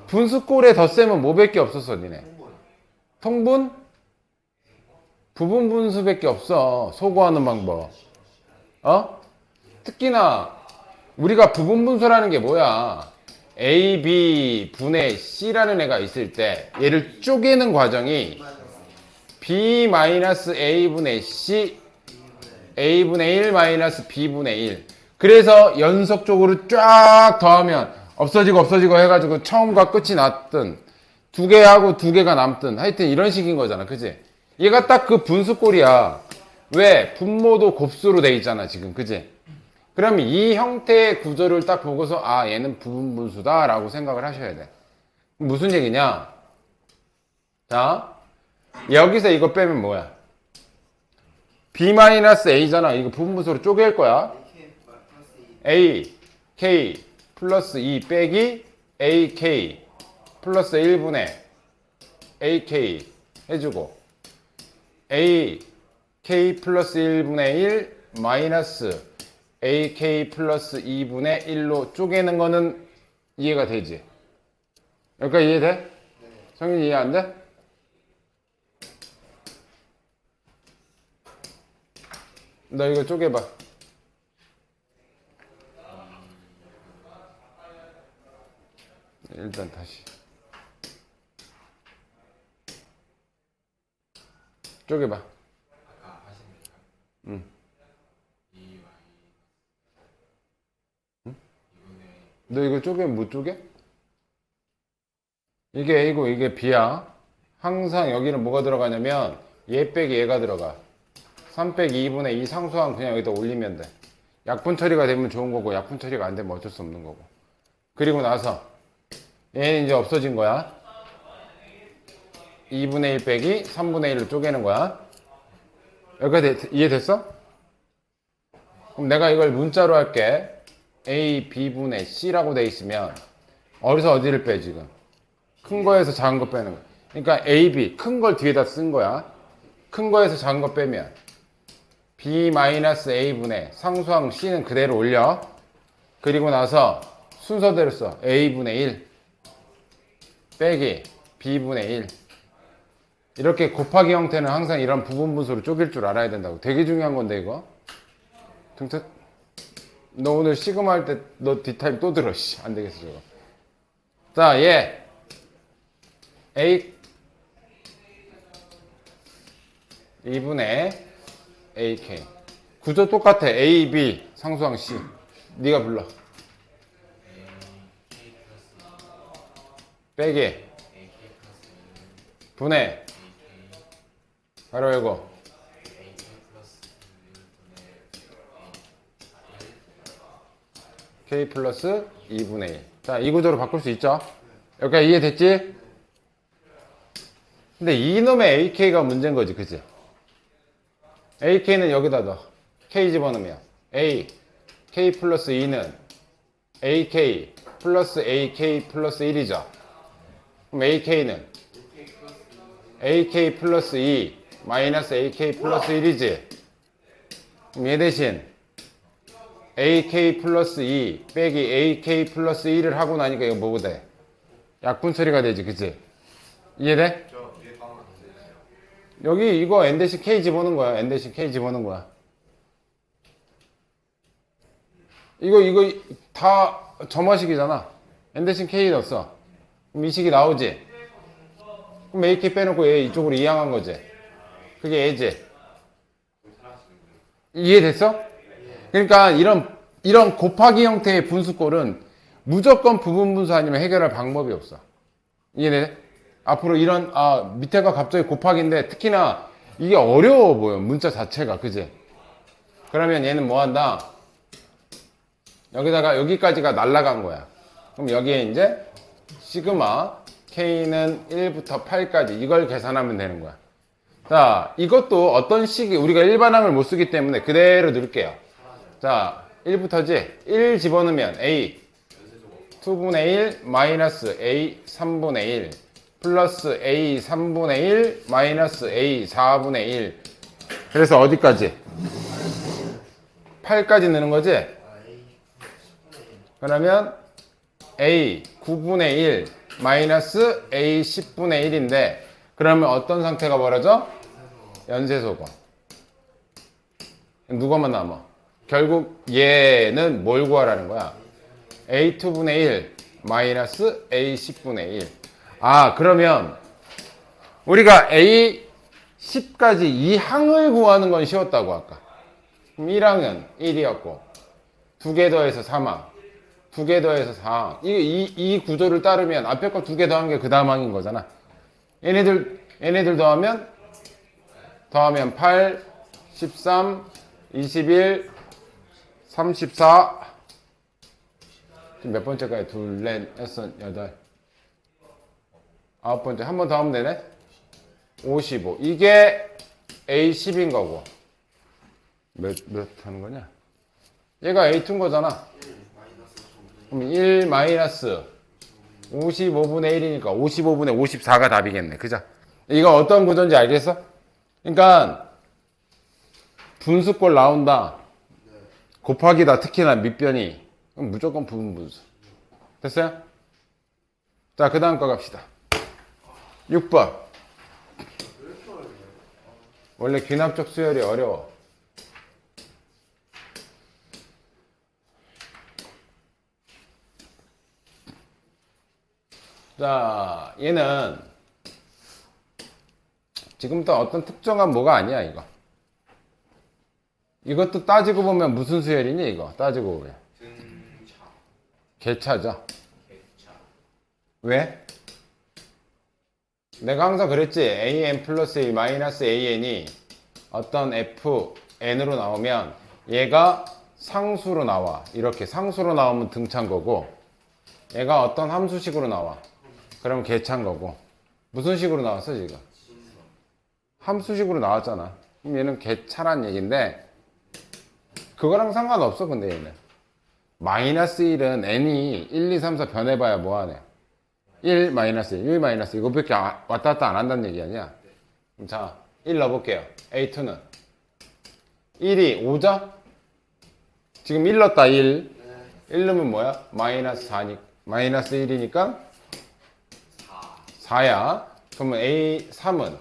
분수꼴의 덧셈은 뭐밖에 없었어, 니네? 통분? 부분 분수밖에 없어. 소거하는 방법. 특히나 우리가 부분 분수라는 게 뭐야? A, B 분의 C라는 애가 있을 때 얘를 쪼개는 과정이 B-A분의 C A분의 1 마이너스 B분의 1. 그래서 연속적으로 쫙 더하면 없어지고 해가지고 처음과 끝이 났든 2개하고 2개가 남든 하여튼 이런 식인 거잖아. 그지? 얘가 딱 그 분수꼴이야. 왜? 분모도 곱수로 돼 있잖아 지금. 그지? 그럼 이 형태의 구조를 딱 보고서 아 얘는 부분분수다 라고 생각을 하셔야 돼. 무슨 얘기냐? 자 여기서 이거 빼면 뭐야? B-A잖아. 이거 부분분수로 쪼갤 거야. A, K 플러스 2 빼기 AK 플러스 1분의 AK 해주고 AK 플러스 1분의 1 마이너스 AK 플러스 2분의 1로 쪼개는 거는 이해가 되지? 여기까지 이해돼? 성윤이 이해 안 돼? 너 이거 쪼개봐. 일단 다시 쪼개봐. 응. 너 이거 쪼개면 못 쪼개? 이게 A고 이게 B야. 항상 여기는 뭐가 들어가냐면 얘 빼기 얘가 들어가. 3 빼기 2분의 2 상수항 그냥 여기다 올리면 돼. 약분 처리가 되면 좋은 거고 약분 처리가 안 되면 어쩔 수 없는 거고. 그리고 나서 얘는 이제 없어진 거야. 2분의 1 빼기 3분의 1로 쪼개는 거야. 여기까지 이해됐어? 그럼 내가 이걸 문자로 할게. A, B분의 C라고 돼 있으면 어디서 어디를 빼 지금? 큰 거에서 작은 거 빼는 거야. 그러니까 A, B 큰 걸 뒤에다 쓴 거야. 큰 거에서 작은 거 빼면 B-A분의 상수항 C는 그대로 올려. 그리고 나서 순서대로 써. A분의 1 빼기 B분의 1 이렇게 곱하기 형태는 항상 이런 부분분수로 쪼갤 줄 알아야 된다고. 되게 중요한 건데 이거. 너 오늘 시그마 할 때 너 뒷타임 또 들어. 안 되겠어 저거. 자, 얘 A 2분의 AK 구조 똑같아. A, B 상수항 C 네가 불러. 빼기 분의 바로 이거 K 플러스 2분의 1. 자, 이 구조로 바꿀 수 있죠? 여기까지 이해됐지? 근데 이놈의 AK가 문제인 거지, 그치? AK는 여기다 넣어. K 집어넣으면 A, K 플러스 2는 AK 플러스 AK 플러스 1이죠. 그럼 AK는 AK 플러스 2 마이너스 AK 플러스 1이지. 그럼 얘 대신 AK 플러스 2 빼기 AK 플러스 1을 하고 나니까 이거 뭐가 돼? 약분 처리가 되지, 그치? 이해돼? 여기 이거 N 대신 K 집어넣은 거야. N 대신 K 집어넣은 거야. 이거 다 점화식이잖아. N 대신 K 넣었어. 그럼 이 식이 나오지? 그럼 AK 빼놓고 얘 이쪽으로 이항한 거지? 그게 얘지? 이해됐어? 그러니까 이런 곱하기 형태의 분수꼴은 무조건 부분분수 아니면 해결할 방법이 없어. 이해돼? 앞으로 이런 밑에가 갑자기 곱하기인데 특히나 이게 어려워 보여. 문자 자체가. 그지? 그러면 얘는 뭐 한다? 여기다가 여기까지가 날라간 거야. 그럼 여기에 이제 시그마 K는 1부터 8까지 이걸 계산하면 되는 거야. 자, 이것도 어떤 식이 우리가 일반항을 못 쓰기 때문에 그대로 넣을게요. 자, 1부터지? 1 집어넣으면 A 2분의 1 마이너스 A 3분의 1 플러스 A 3분의 1 마이너스 A 4분의 1. 그래서 어디까지? 8까지 넣는 거지? 그러면 A 9분의 1 마이너스 A 10분의 1인데 그러면 어떤 상태가 벌어져? 연쇄소거. 누가만 남아? 결국 얘는 뭘 구하라는 거야? A 2분의 1 마이너스 A 10분의 1. 그러면 우리가 A 10까지 이 항을 구하는 건 쉬웠다고 아까. 그럼 1항은 1이었고 2개 더해서 3항 2개 더해서 4항. 이 구조를 따르면 앞에 거 2개 더한 게 그 다음 항인 거잖아. 얘네들 더하면 8 13 21 34 지금 몇 번째까지? 둘, 넷, 여섯, 여덟, 아홉 번째. 한 번 더 하면 되네? 55. 이게 A10인 거고. 몇 하는 거냐? 얘가 A2인 거잖아. 그럼 1 마이너스 55분의 1이니까 55분의 54가 답이겠네. 그죠? 이거 어떤 구조인지 알겠어? 그러니까 분수꼴 나온다. 곱하기다. 특히나 밑변이. 그럼 무조건 부분분수. 됐어요? 자, 그 다음 거 갑시다. 6번. 원래 귀납적 수열이 어려워. 자, 얘는 지금부터 어떤 특정한 뭐가 아니야, 이거. 이것도 따지고 보면 무슨 수열이니, 이거? 따지고 보면. 개차죠. 왜? 내가 항상 그랬지. an 플러스 1 마이너스 an이 어떤 fn으로 나오면 얘가 상수로 나와. 이렇게 상수로 나오면 등차인 거고, 얘가 어떤 함수식으로 나와. 그럼 개차인 거고. 무슨 식으로 나왔어, 지금? 함수식으로 나왔잖아. 그럼 얘는 개차란 얘기인데, 그거랑 상관없어, 근데 얘는. 마이너스 1은 n이 1, 2, 3, 4 변해봐야 뭐하네. 1, 마이너스 1, 1, 마이너스 1. 이거밖에 왔다 갔다 안 한다는 얘기 아니야? 자, 1 넣어볼게요. A2는. 1이 5죠? 지금 1 넣었다, 1. 1 넣으면 뭐야? 마이너스 4니, 마이너스 1이니까 4야. 그러면 A3은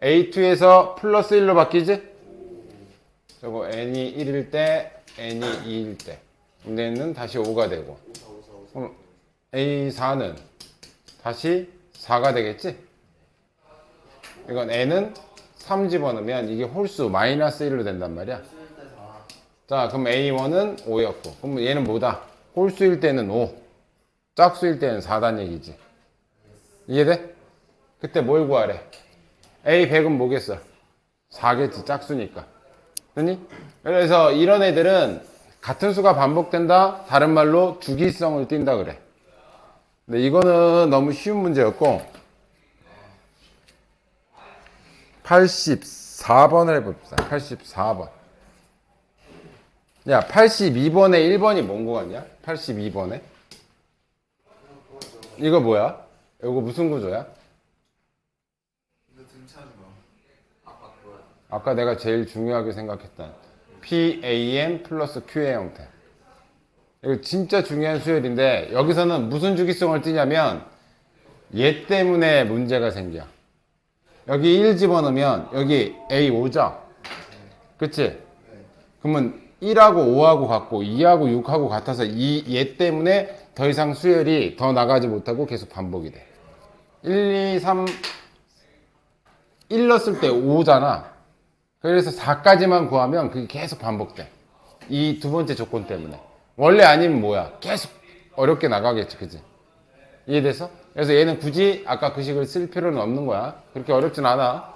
A2에서 플러스 1로 바뀌지? 저거 n이 1일 때, n이 2일 때. 얘는 다시 5가 되고. 그럼 A4는 다시 4가 되겠지? 이건 n은 3 집어넣으면 이게 홀수 마이너스 1로 된단 말이야. 자, 그럼 A1은 5였고. 그럼 얘는 뭐다? 홀수일 때는 5. 짝수일 때는 4단 얘기지. 이해돼? 그때 뭘 구하래? A100은 뭐겠어? 4겠지, 짝수니까. 됐니? 그래서 이런 애들은 같은 수가 반복된다? 다른 말로 주기성을 띈다 그래. 근데 이거는 너무 쉬운 문제였고 84번을 해봅시다. 84번. 야, 82번에 1번이 뭔 거 같냐? 82번에? 이거 뭐야? 이거 무슨 구조야? 아까 내가 제일 중요하게 생각했던 PAM 플러스 Q의 형태. 이거 진짜 중요한 수열인데 여기서는 무슨 주기성을 띠냐면 얘 때문에 문제가 생겨. 여기 1 집어넣으면 여기 A5죠? 그치? 그러면 1하고 5하고 같고 2하고 6하고 같아서 얘 때문에 더 이상 수열이 더 나가지 못하고 계속 반복이 돼. 1, 2, 3, 1 넣었을 때 5잖아. 그래서 4까지만 구하면 그게 계속 반복돼. 이 두 번째 조건 때문에. 원래 아니면 뭐야? 계속 어렵게 나가겠지, 그지? 이해됐어? 그래서 얘는 굳이 아까 그 식을 쓸 필요는 없는 거야. 그렇게 어렵진 않아.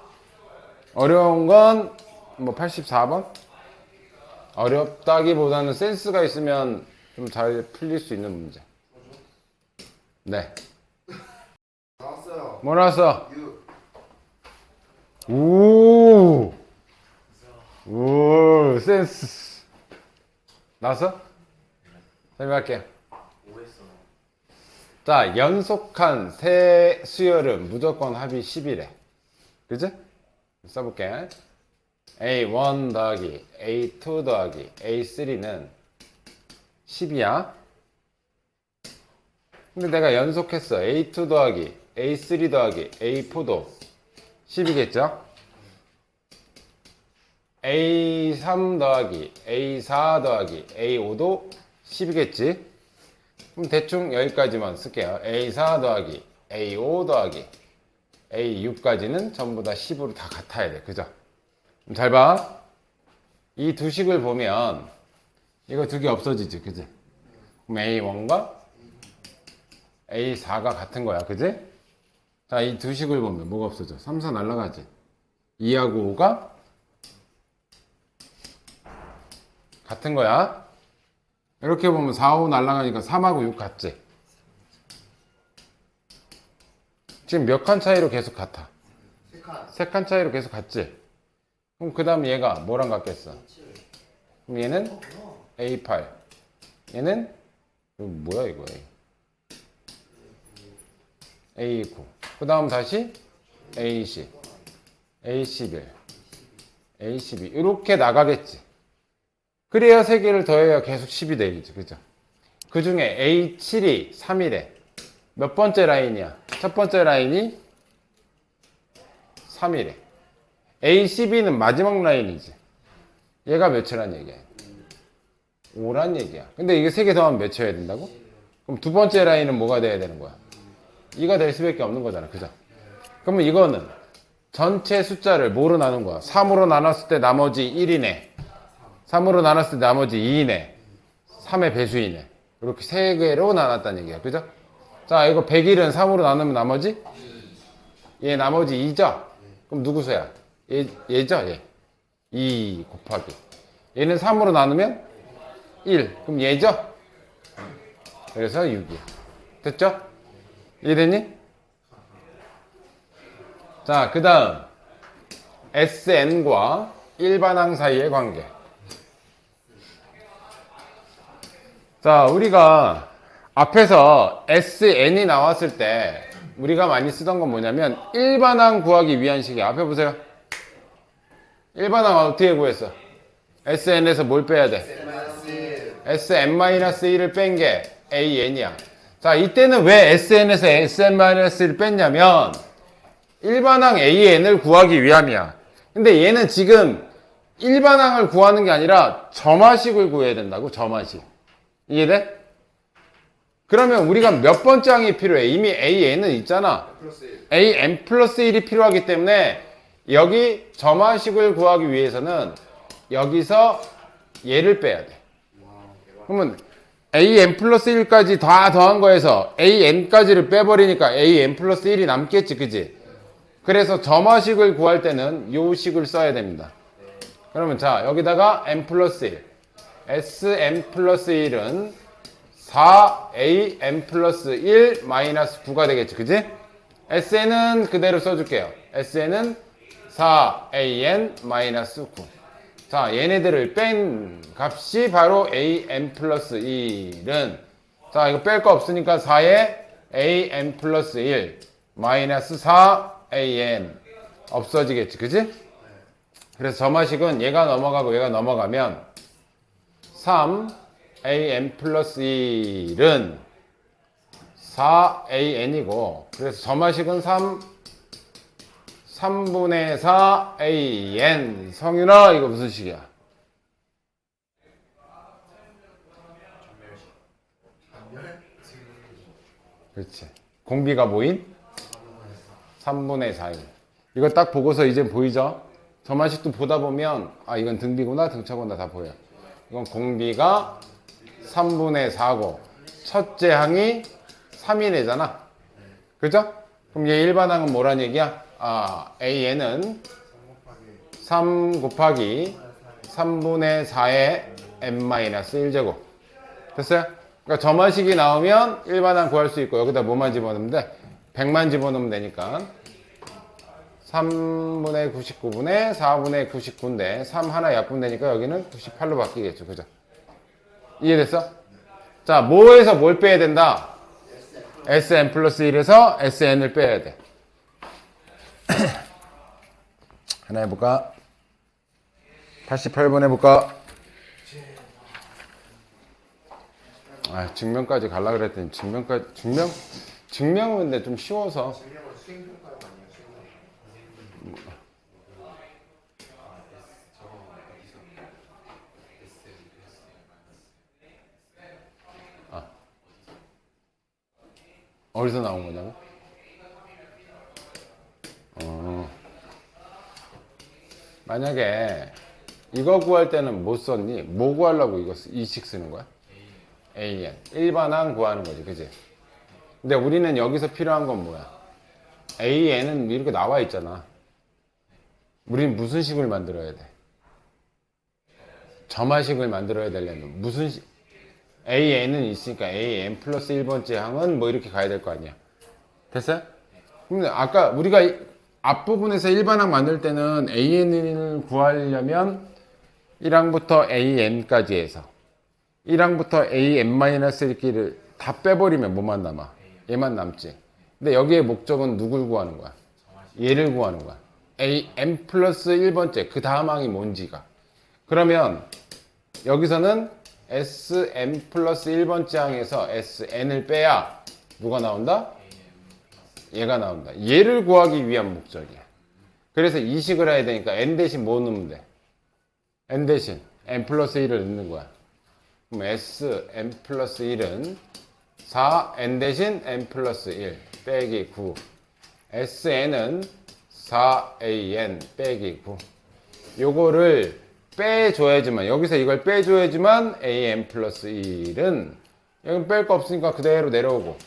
어려운 건 뭐 84번? 어렵다기보다는 센스가 있으면 좀 잘 풀릴 수 있는 문제. 네.
나왔어요.
뭐 나왔어?
6.
오, 센스. 나왔어? 설명할게요. 자, 연속한 세 수열은 무조건 합이 10이래. 그지? 써볼게. A1 더하기 A2 더하기 A3는 10이야. 근데 내가 연속했어. A2 더하기 A3 더하기 A4도 10이겠죠? A3 더하기 A4 더하기 A5도 10이겠지? 그럼 대충 여기까지만 쓸게요. A4 더하기 A5 더하기 A6까지는 전부 다 10으로 다 같아야 돼. 그죠? 잘 봐. 이 두 식을 보면 이거 두 개 없어지지. 그지? 그럼 A1과 A4가 같은 거야. 그지? 자, 이 두 식을 보면 뭐가 없어져? 3, 4 날라가지. 2하고 5가 같은 거야. 이렇게 보면 4, 5 날라가니까 3하고 6 같지? 지금 몇 칸 차이로 계속 같아?
3칸.
3칸 차이로 계속 같지? 그럼 그 다음 얘가 뭐랑 같겠어? 그럼 얘는 A8, 얘는 이거 뭐야 이거 A9. 그 다음 다시 A10, A11, A12 이렇게 나가겠지. 그래야 3개를 더해야 계속 10이 되겠지. 그죠? 그 중에 A7이 3이래. 몇 번째 라인이야? 첫 번째 라인이 3이래. A12는 마지막 라인이지. 얘가 몇이란 얘기야? 5란 얘기야. 근데 이게 3개 더하면 몇이어야 된다고? 그럼 두 번째 라인은 뭐가 돼야 되는 거야? 2가 될 수밖에 없는 거잖아. 그죠? 그러면 이거는 전체 숫자를 뭐로 나눈 거야? 3으로 나눴을 때 나머지 1이네. 3으로 나눴을 때 나머지 2이네. 3의 배수이네. 이렇게 3개로 나눴다는 얘기야. 그죠? 자, 이거 101은 3으로 나누면 나머지? 얘 나머지 2죠? 그럼 누구 수야? 얘죠? 얘. 2 곱하기. 얘는 3으로 나누면 1. 그럼 얘죠? 그래서 6이야. 됐죠? 이해됐니? 자, 그 다음 SN과 일반항 사이의 관계. 자, 우리가 앞에서 SN이 나왔을 때 우리가 많이 쓰던 건 뭐냐면 일반항 구하기 위한 식이야. 앞에 보세요. 일반항 어떻게 구했어? SN에서 뭘 빼야 돼? SN-1을 뺀 게 AN이야. 자, 이때는 왜 SN에서 SN-1을 뺐냐면 일반항 AN을 구하기 위함이야. 근데 얘는 지금 일반항을 구하는 게 아니라 점화식을 구해야 된다고. 점화식. 이해돼? 그러면 우리가 몇 번째 항이 필요해? 이미 AN은 있잖아. AN 플러스 1이 필요하기 때문에 여기 점화식을 구하기 위해서는 여기서 얘를 빼야 돼. 그러면 AN 플러스 1까지 다 더한 거에서 AN까지를 빼버리니까 AN 플러스 1이 남겠지. 그지? 그래서 점화식을 구할 때는 요 식을 써야 됩니다. 그러면 자, 여기다가 n 플러스 1. Sn 플러스 1은 4an 플러스 1 마이너스 9가 되겠지. 그지? Sn은 그대로 써줄게요. Sn은 4an 마이너스 9. 자, 얘네들을 뺀 값이 바로 an 플러스 1은, 자, 이거 뺄 거 없으니까 4에 an 플러스 1 마이너스 4an 없어지겠지. 그지? 그래서 점화식은 얘가 넘어가고 얘가 넘어가면 3an 플러스 1은 4an이고, 그래서 점화식은 3분의 4an. 성윤아, 이거 무슨 식이야? 그렇지. 공비가 모인 3분의 4인. 이거 딱 보고서 이제 보이죠? 점화식도 보다 보면 아, 이건 등비구나 등차구나 다 보여. 이건 공비가 3분의 4고 첫째 항이 3이네잖아. 그죠? 그럼 얘 일반항은 뭐란 얘기야? 아, AN은 3 곱하기 3분의 4의 n-1제곱. 됐어요? 그러니까 점화식이 나오면 일반항 구할 수 있고, 여기다 뭐만 집어넣으면 돼? 100만 집어넣으면 되니까 3분의 99분의 4분의 99인데 3 하나 약분되니까 여기는 98로 바뀌겠죠. 그죠? 이해됐어? 자, 뭐에서 뭘 빼야 된다? Sn 플러스 1에서 Sn을 빼야 돼. 하나 해볼까? 88번 해볼까? 아, 증명까지 갈라 그랬더니 증명은 근데 좀 쉬워서. 어디서 나온 거냐고? 만약에 이거 구할 때는 뭐 썼니? 뭐 구하려고 이식 쓰는 거야? AN. 일반항 구하는 거지. 그지? 근데 우리는 여기서 필요한 건 뭐야? AN은 이렇게 나와 있잖아. 우리는 무슨 식을 만들어야 돼? 점화식을 만들어야 되려면 무슨 식? AN은 있으니까 AN 플러스 1번째 항은 뭐 이렇게 가야 될 거 아니야. 됐어요? 근데 아까 우리가 앞부분에서 일반항 만들 때는 AN을 구하려면 1항부터 AN까지 해서 1항부터 an-1끼를 다 빼버리면 뭐만 남아? 얘만 남지. 근데 여기에 목적은 누굴 구하는 거야? 얘를 구하는 거야. an 플러스 1번째 그 다음 항이 뭔지가. 그러면 여기서는 sn 플러스 1번째 항에서 sn을 빼야 누가 나온다? 얘가 나온다. 얘를 구하기 위한 목적이야. 그래서 이식을 해야 되니까 n 대신 뭐 넣으면 돼? n 대신 n 플러스 1을 넣는 거야. 그럼 sn 플러스 1은 4n 대신 n 플러스 1 빼기 9. sn은 4an 빼기 9. 요거를 빼줘야지만, 여기서 이걸 빼줘야지만 an 플러스 1은 여기 뺄 거 없으니까 그대로 내려오고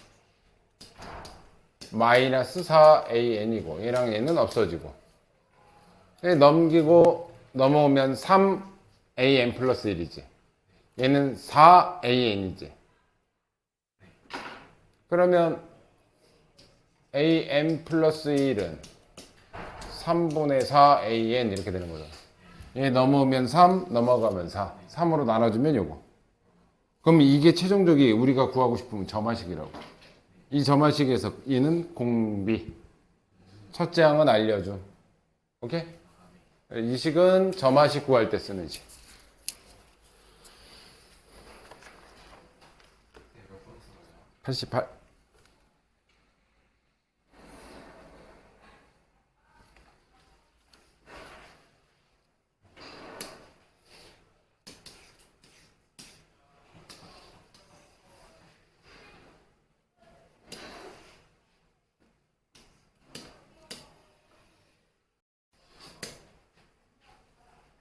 마이너스 4an이고 얘랑 얘는 없어지고 넘기고 넘어오면 3an 플러스 1이지. 얘는 4an이지. 그러면 an 플러스 1은 3분의 4an 이렇게 되는 거죠. 얘 넘어오면 3, 넘어가면 4. 3으로 나눠주면 요거. 그럼 이게 최종적이 우리가 구하고 싶으면 점화식이라고. 이 점화식에서 얘는 공비. 첫째 항은 알려줌. 오케이? 이 식은 점화식 구할 때 쓰는 식. 네, 88.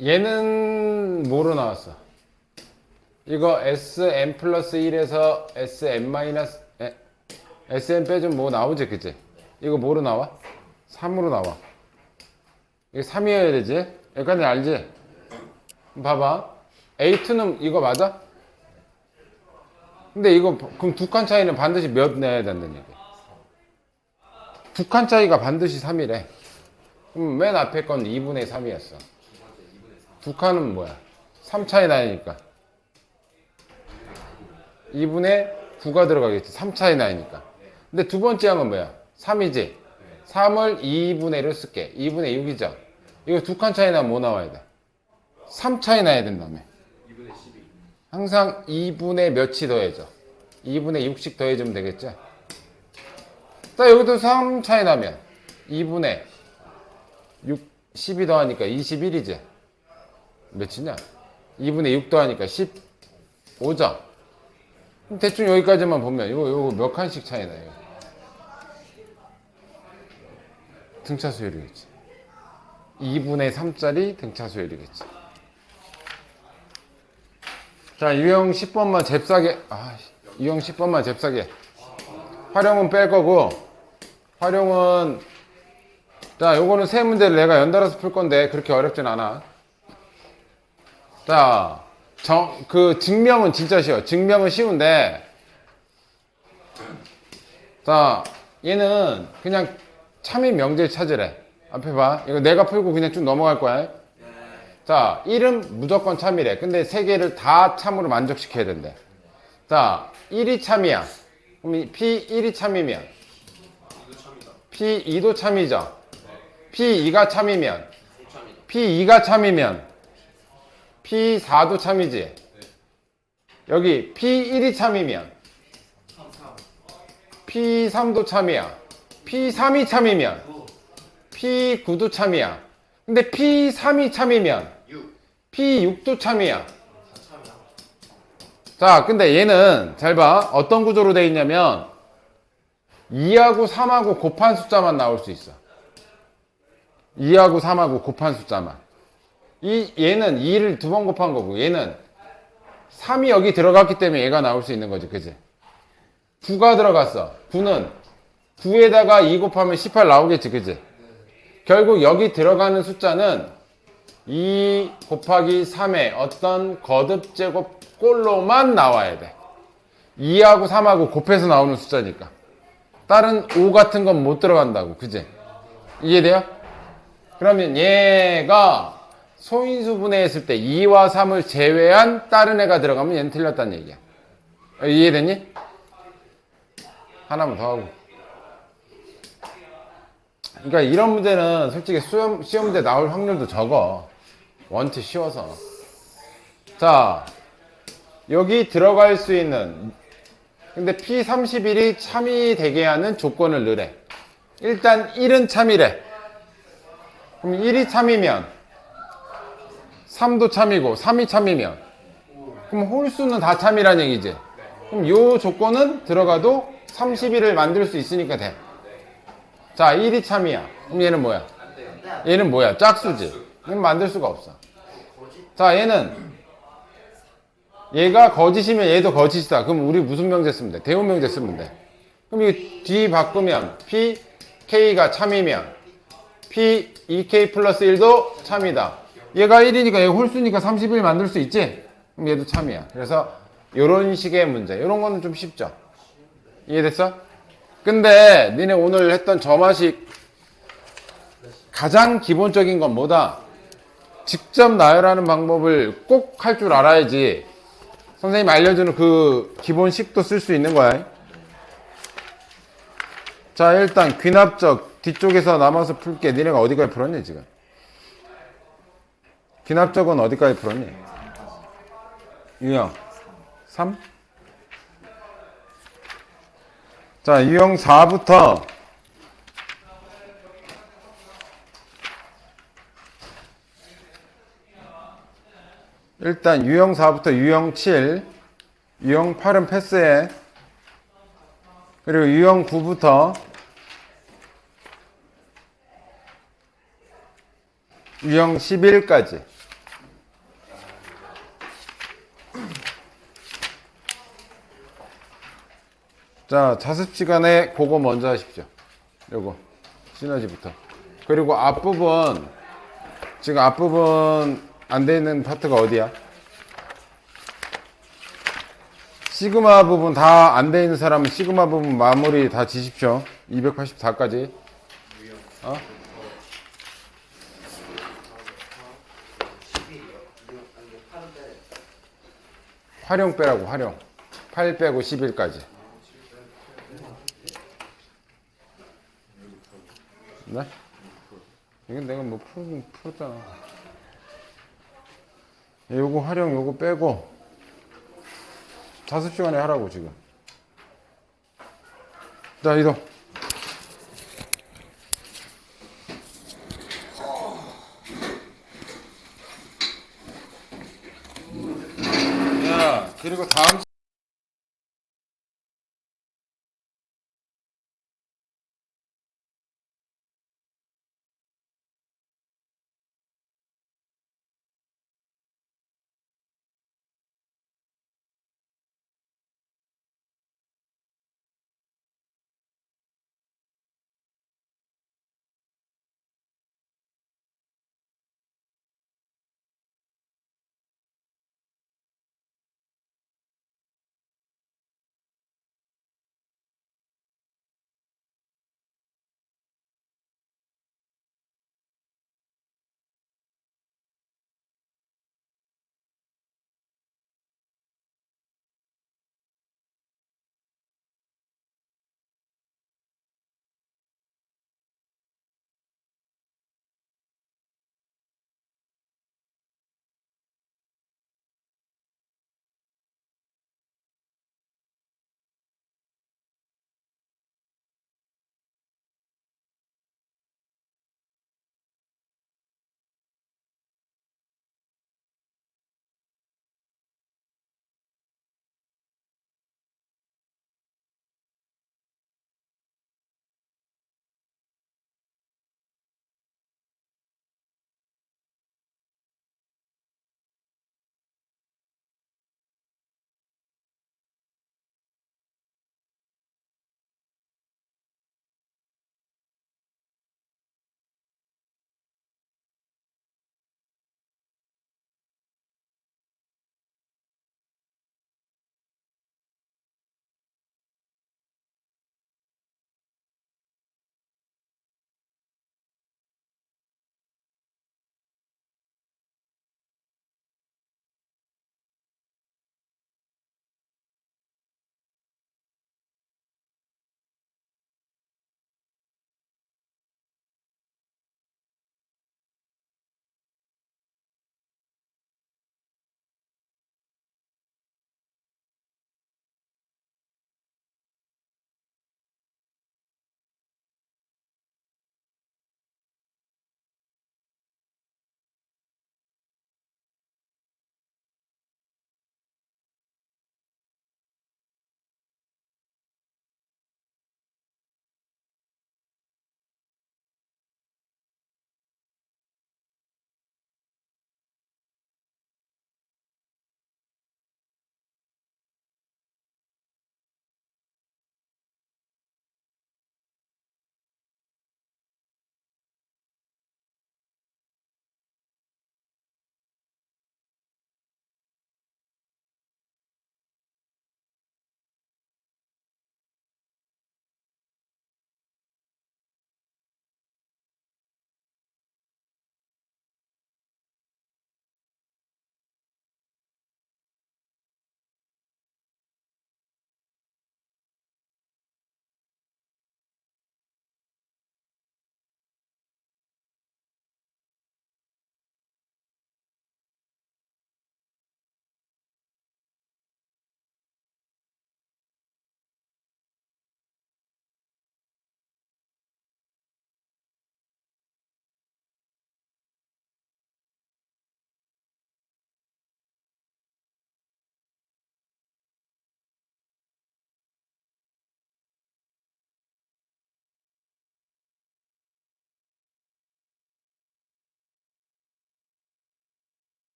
얘는 뭐로 나왔어? 이거 sn 플러스 1에서 sn 마이너스 sn 빼주면 뭐 나오지, 그치? 이거 뭐로 나와? 3으로 나와. 이게 3이어야 되지? 여기까지 알지? 봐봐. A2는 이거 맞아? 근데 이거 그럼 두 칸 차이는 반드시 몇 내야 된다는 얘기? 두 칸 차이가 반드시 3이래. 그럼 맨 앞에 건 2분의 3이었어. 두 칸은 뭐야? 3 차이 나니까 2분의 9가 들어가겠지. 3 차이 나니까. 근데 두 번째 항은 뭐야? 3이지. 3을 2분의 1로 쓸게. 2분의 6이죠. 이거 두 칸 차이 나면 뭐 나와야 돼? 3 차이 나야 된다며. 항상 2분의 몇이 더해져. 2분의 6씩 더해주면 되겠죠. 자, 여기도 3 차이 나면 2분의 6, 12 더하니까 21이지. 몇이냐? 2분의 6 더하니까 15죠. 대충 여기까지만 보면 이거 몇 칸씩 차이 나요? 등차 수열이겠지. 2분의 3짜리 등차 수열이겠지. 자, 유형 10번만 잽싸게. 유형 10번만 잽싸게. 활용은 뺄 거고, 활용은, 자, 요거는 세 문제를 내가 연달아서 풀 건데 그렇게 어렵진 않아. 자, 증명은 진짜 쉬워. 증명은 쉬운데, 자, 얘는 그냥 참인 명제를 찾으래. 앞에 봐. 이거 내가 풀고 그냥 쭉 넘어갈 거야. 자, 1은 무조건 참이래. 근데 세 개를 다 참으로 만족시켜야 된대. 자, 1이 참이야. 그럼 P1이 참이면 P2도 참이죠. P2가 참이면 P2가 참이면 P4도 참이지. 여기 P1이 참이면 P3도 참이야. P3이 참이면 P9도 참이야. 근데 P3이 참이면 P6도 참이야. 자, 근데 얘는 잘 봐. 어떤 구조로 돼 있냐면 2하고 3하고 곱한 숫자만 나올 수 있어. 2하고 3하고 곱한 숫자만. 얘는 2를 두 번 곱한 거고 얘는 3이 여기 들어갔기 때문에 얘가 나올 수 있는 거지. 그지? 9가 들어갔어. 9는 9에다가 2 곱하면 18 나오겠지. 그지? 결국 여기 들어가는 숫자는 2 곱하기 3의 어떤 거듭 제곱 꼴로만 나와야 돼. 2하고 3하고 곱해서 나오는 숫자니까. 다른 5 같은 건 못 들어간다고. 그지? 이해돼요? 그러면 얘가 소인수 분해했을 때 2와 3을 제외한 다른 애가 들어가면 얘는 틀렸다는 얘기야. 이해됐니? 하나만 더 하고. 그러니까 이런 문제는 솔직히 시험 문제 나올 확률도 적어. 원체 쉬워서. 자, 여기 들어갈 수 있는, 근데 P31이 참이 되게 하는 조건을 넣으래. 일단 1은 참이래. 그럼 1이 참이면 3도 참이고 3이 참이면 그럼 홀수는 다 참이란 얘기지. 그럼 이 조건은 들어가도 31을 만들 수 있으니까 돼. 자, 1이 참이야. 그럼 얘는 뭐야? 얘는 뭐야? 짝수지. 그럼 만들 수가 없어. 자, 얘가 거짓이면 얘도 거짓이다. 그럼 우리 무슨 명제 쓰면 돼? 대우 명제 쓰면 돼. 그럼 이 뒤 바꾸면 P, K가 참이면 P, 2K 플러스 1도 참이다. 얘가 1이니까 얘 홀수니까 31 만들 수 있지? 그럼 얘도 참이야. 그래서 요런 식의 문제. 요런 거는 좀 쉽죠? 이해됐어? 근데 니네 오늘 했던 점화식 가장 기본적인 건 뭐다? 직접 나열하는 방법을 꼭 할 줄 알아야지 선생님이 알려주는 그 기본식도 쓸 수 있는 거야. 자, 일단 귀납적 뒤쪽에서 남아서 풀게. 니네가 어디까지 풀었니 지금? 귀납적은 어디까지 풀었니? 유형 3? 자, 유형 4부터 일단 유형 4부터 유형 7, 유형 8은 패스해. 그리고 유형 9부터 유형 11까지. 자, 자습 시간에 그거 먼저 하십시오. 요거 시너지부터. 그리고 앞부분, 지금 앞부분 안 돼 있는 파트가 어디야? 시그마 부분 다 안 돼 있는 사람은 시그마 부분 마무리 다 지십시오. 284까지. 어? 활용 빼라고, 활용. 8 빼고 11까지. 네? 이건 내가 뭐 풀었잖아. 요거 활용, 요거 빼고. 자습 시간에 하라고, 지금. 자, 이동. 야, 그리고 다음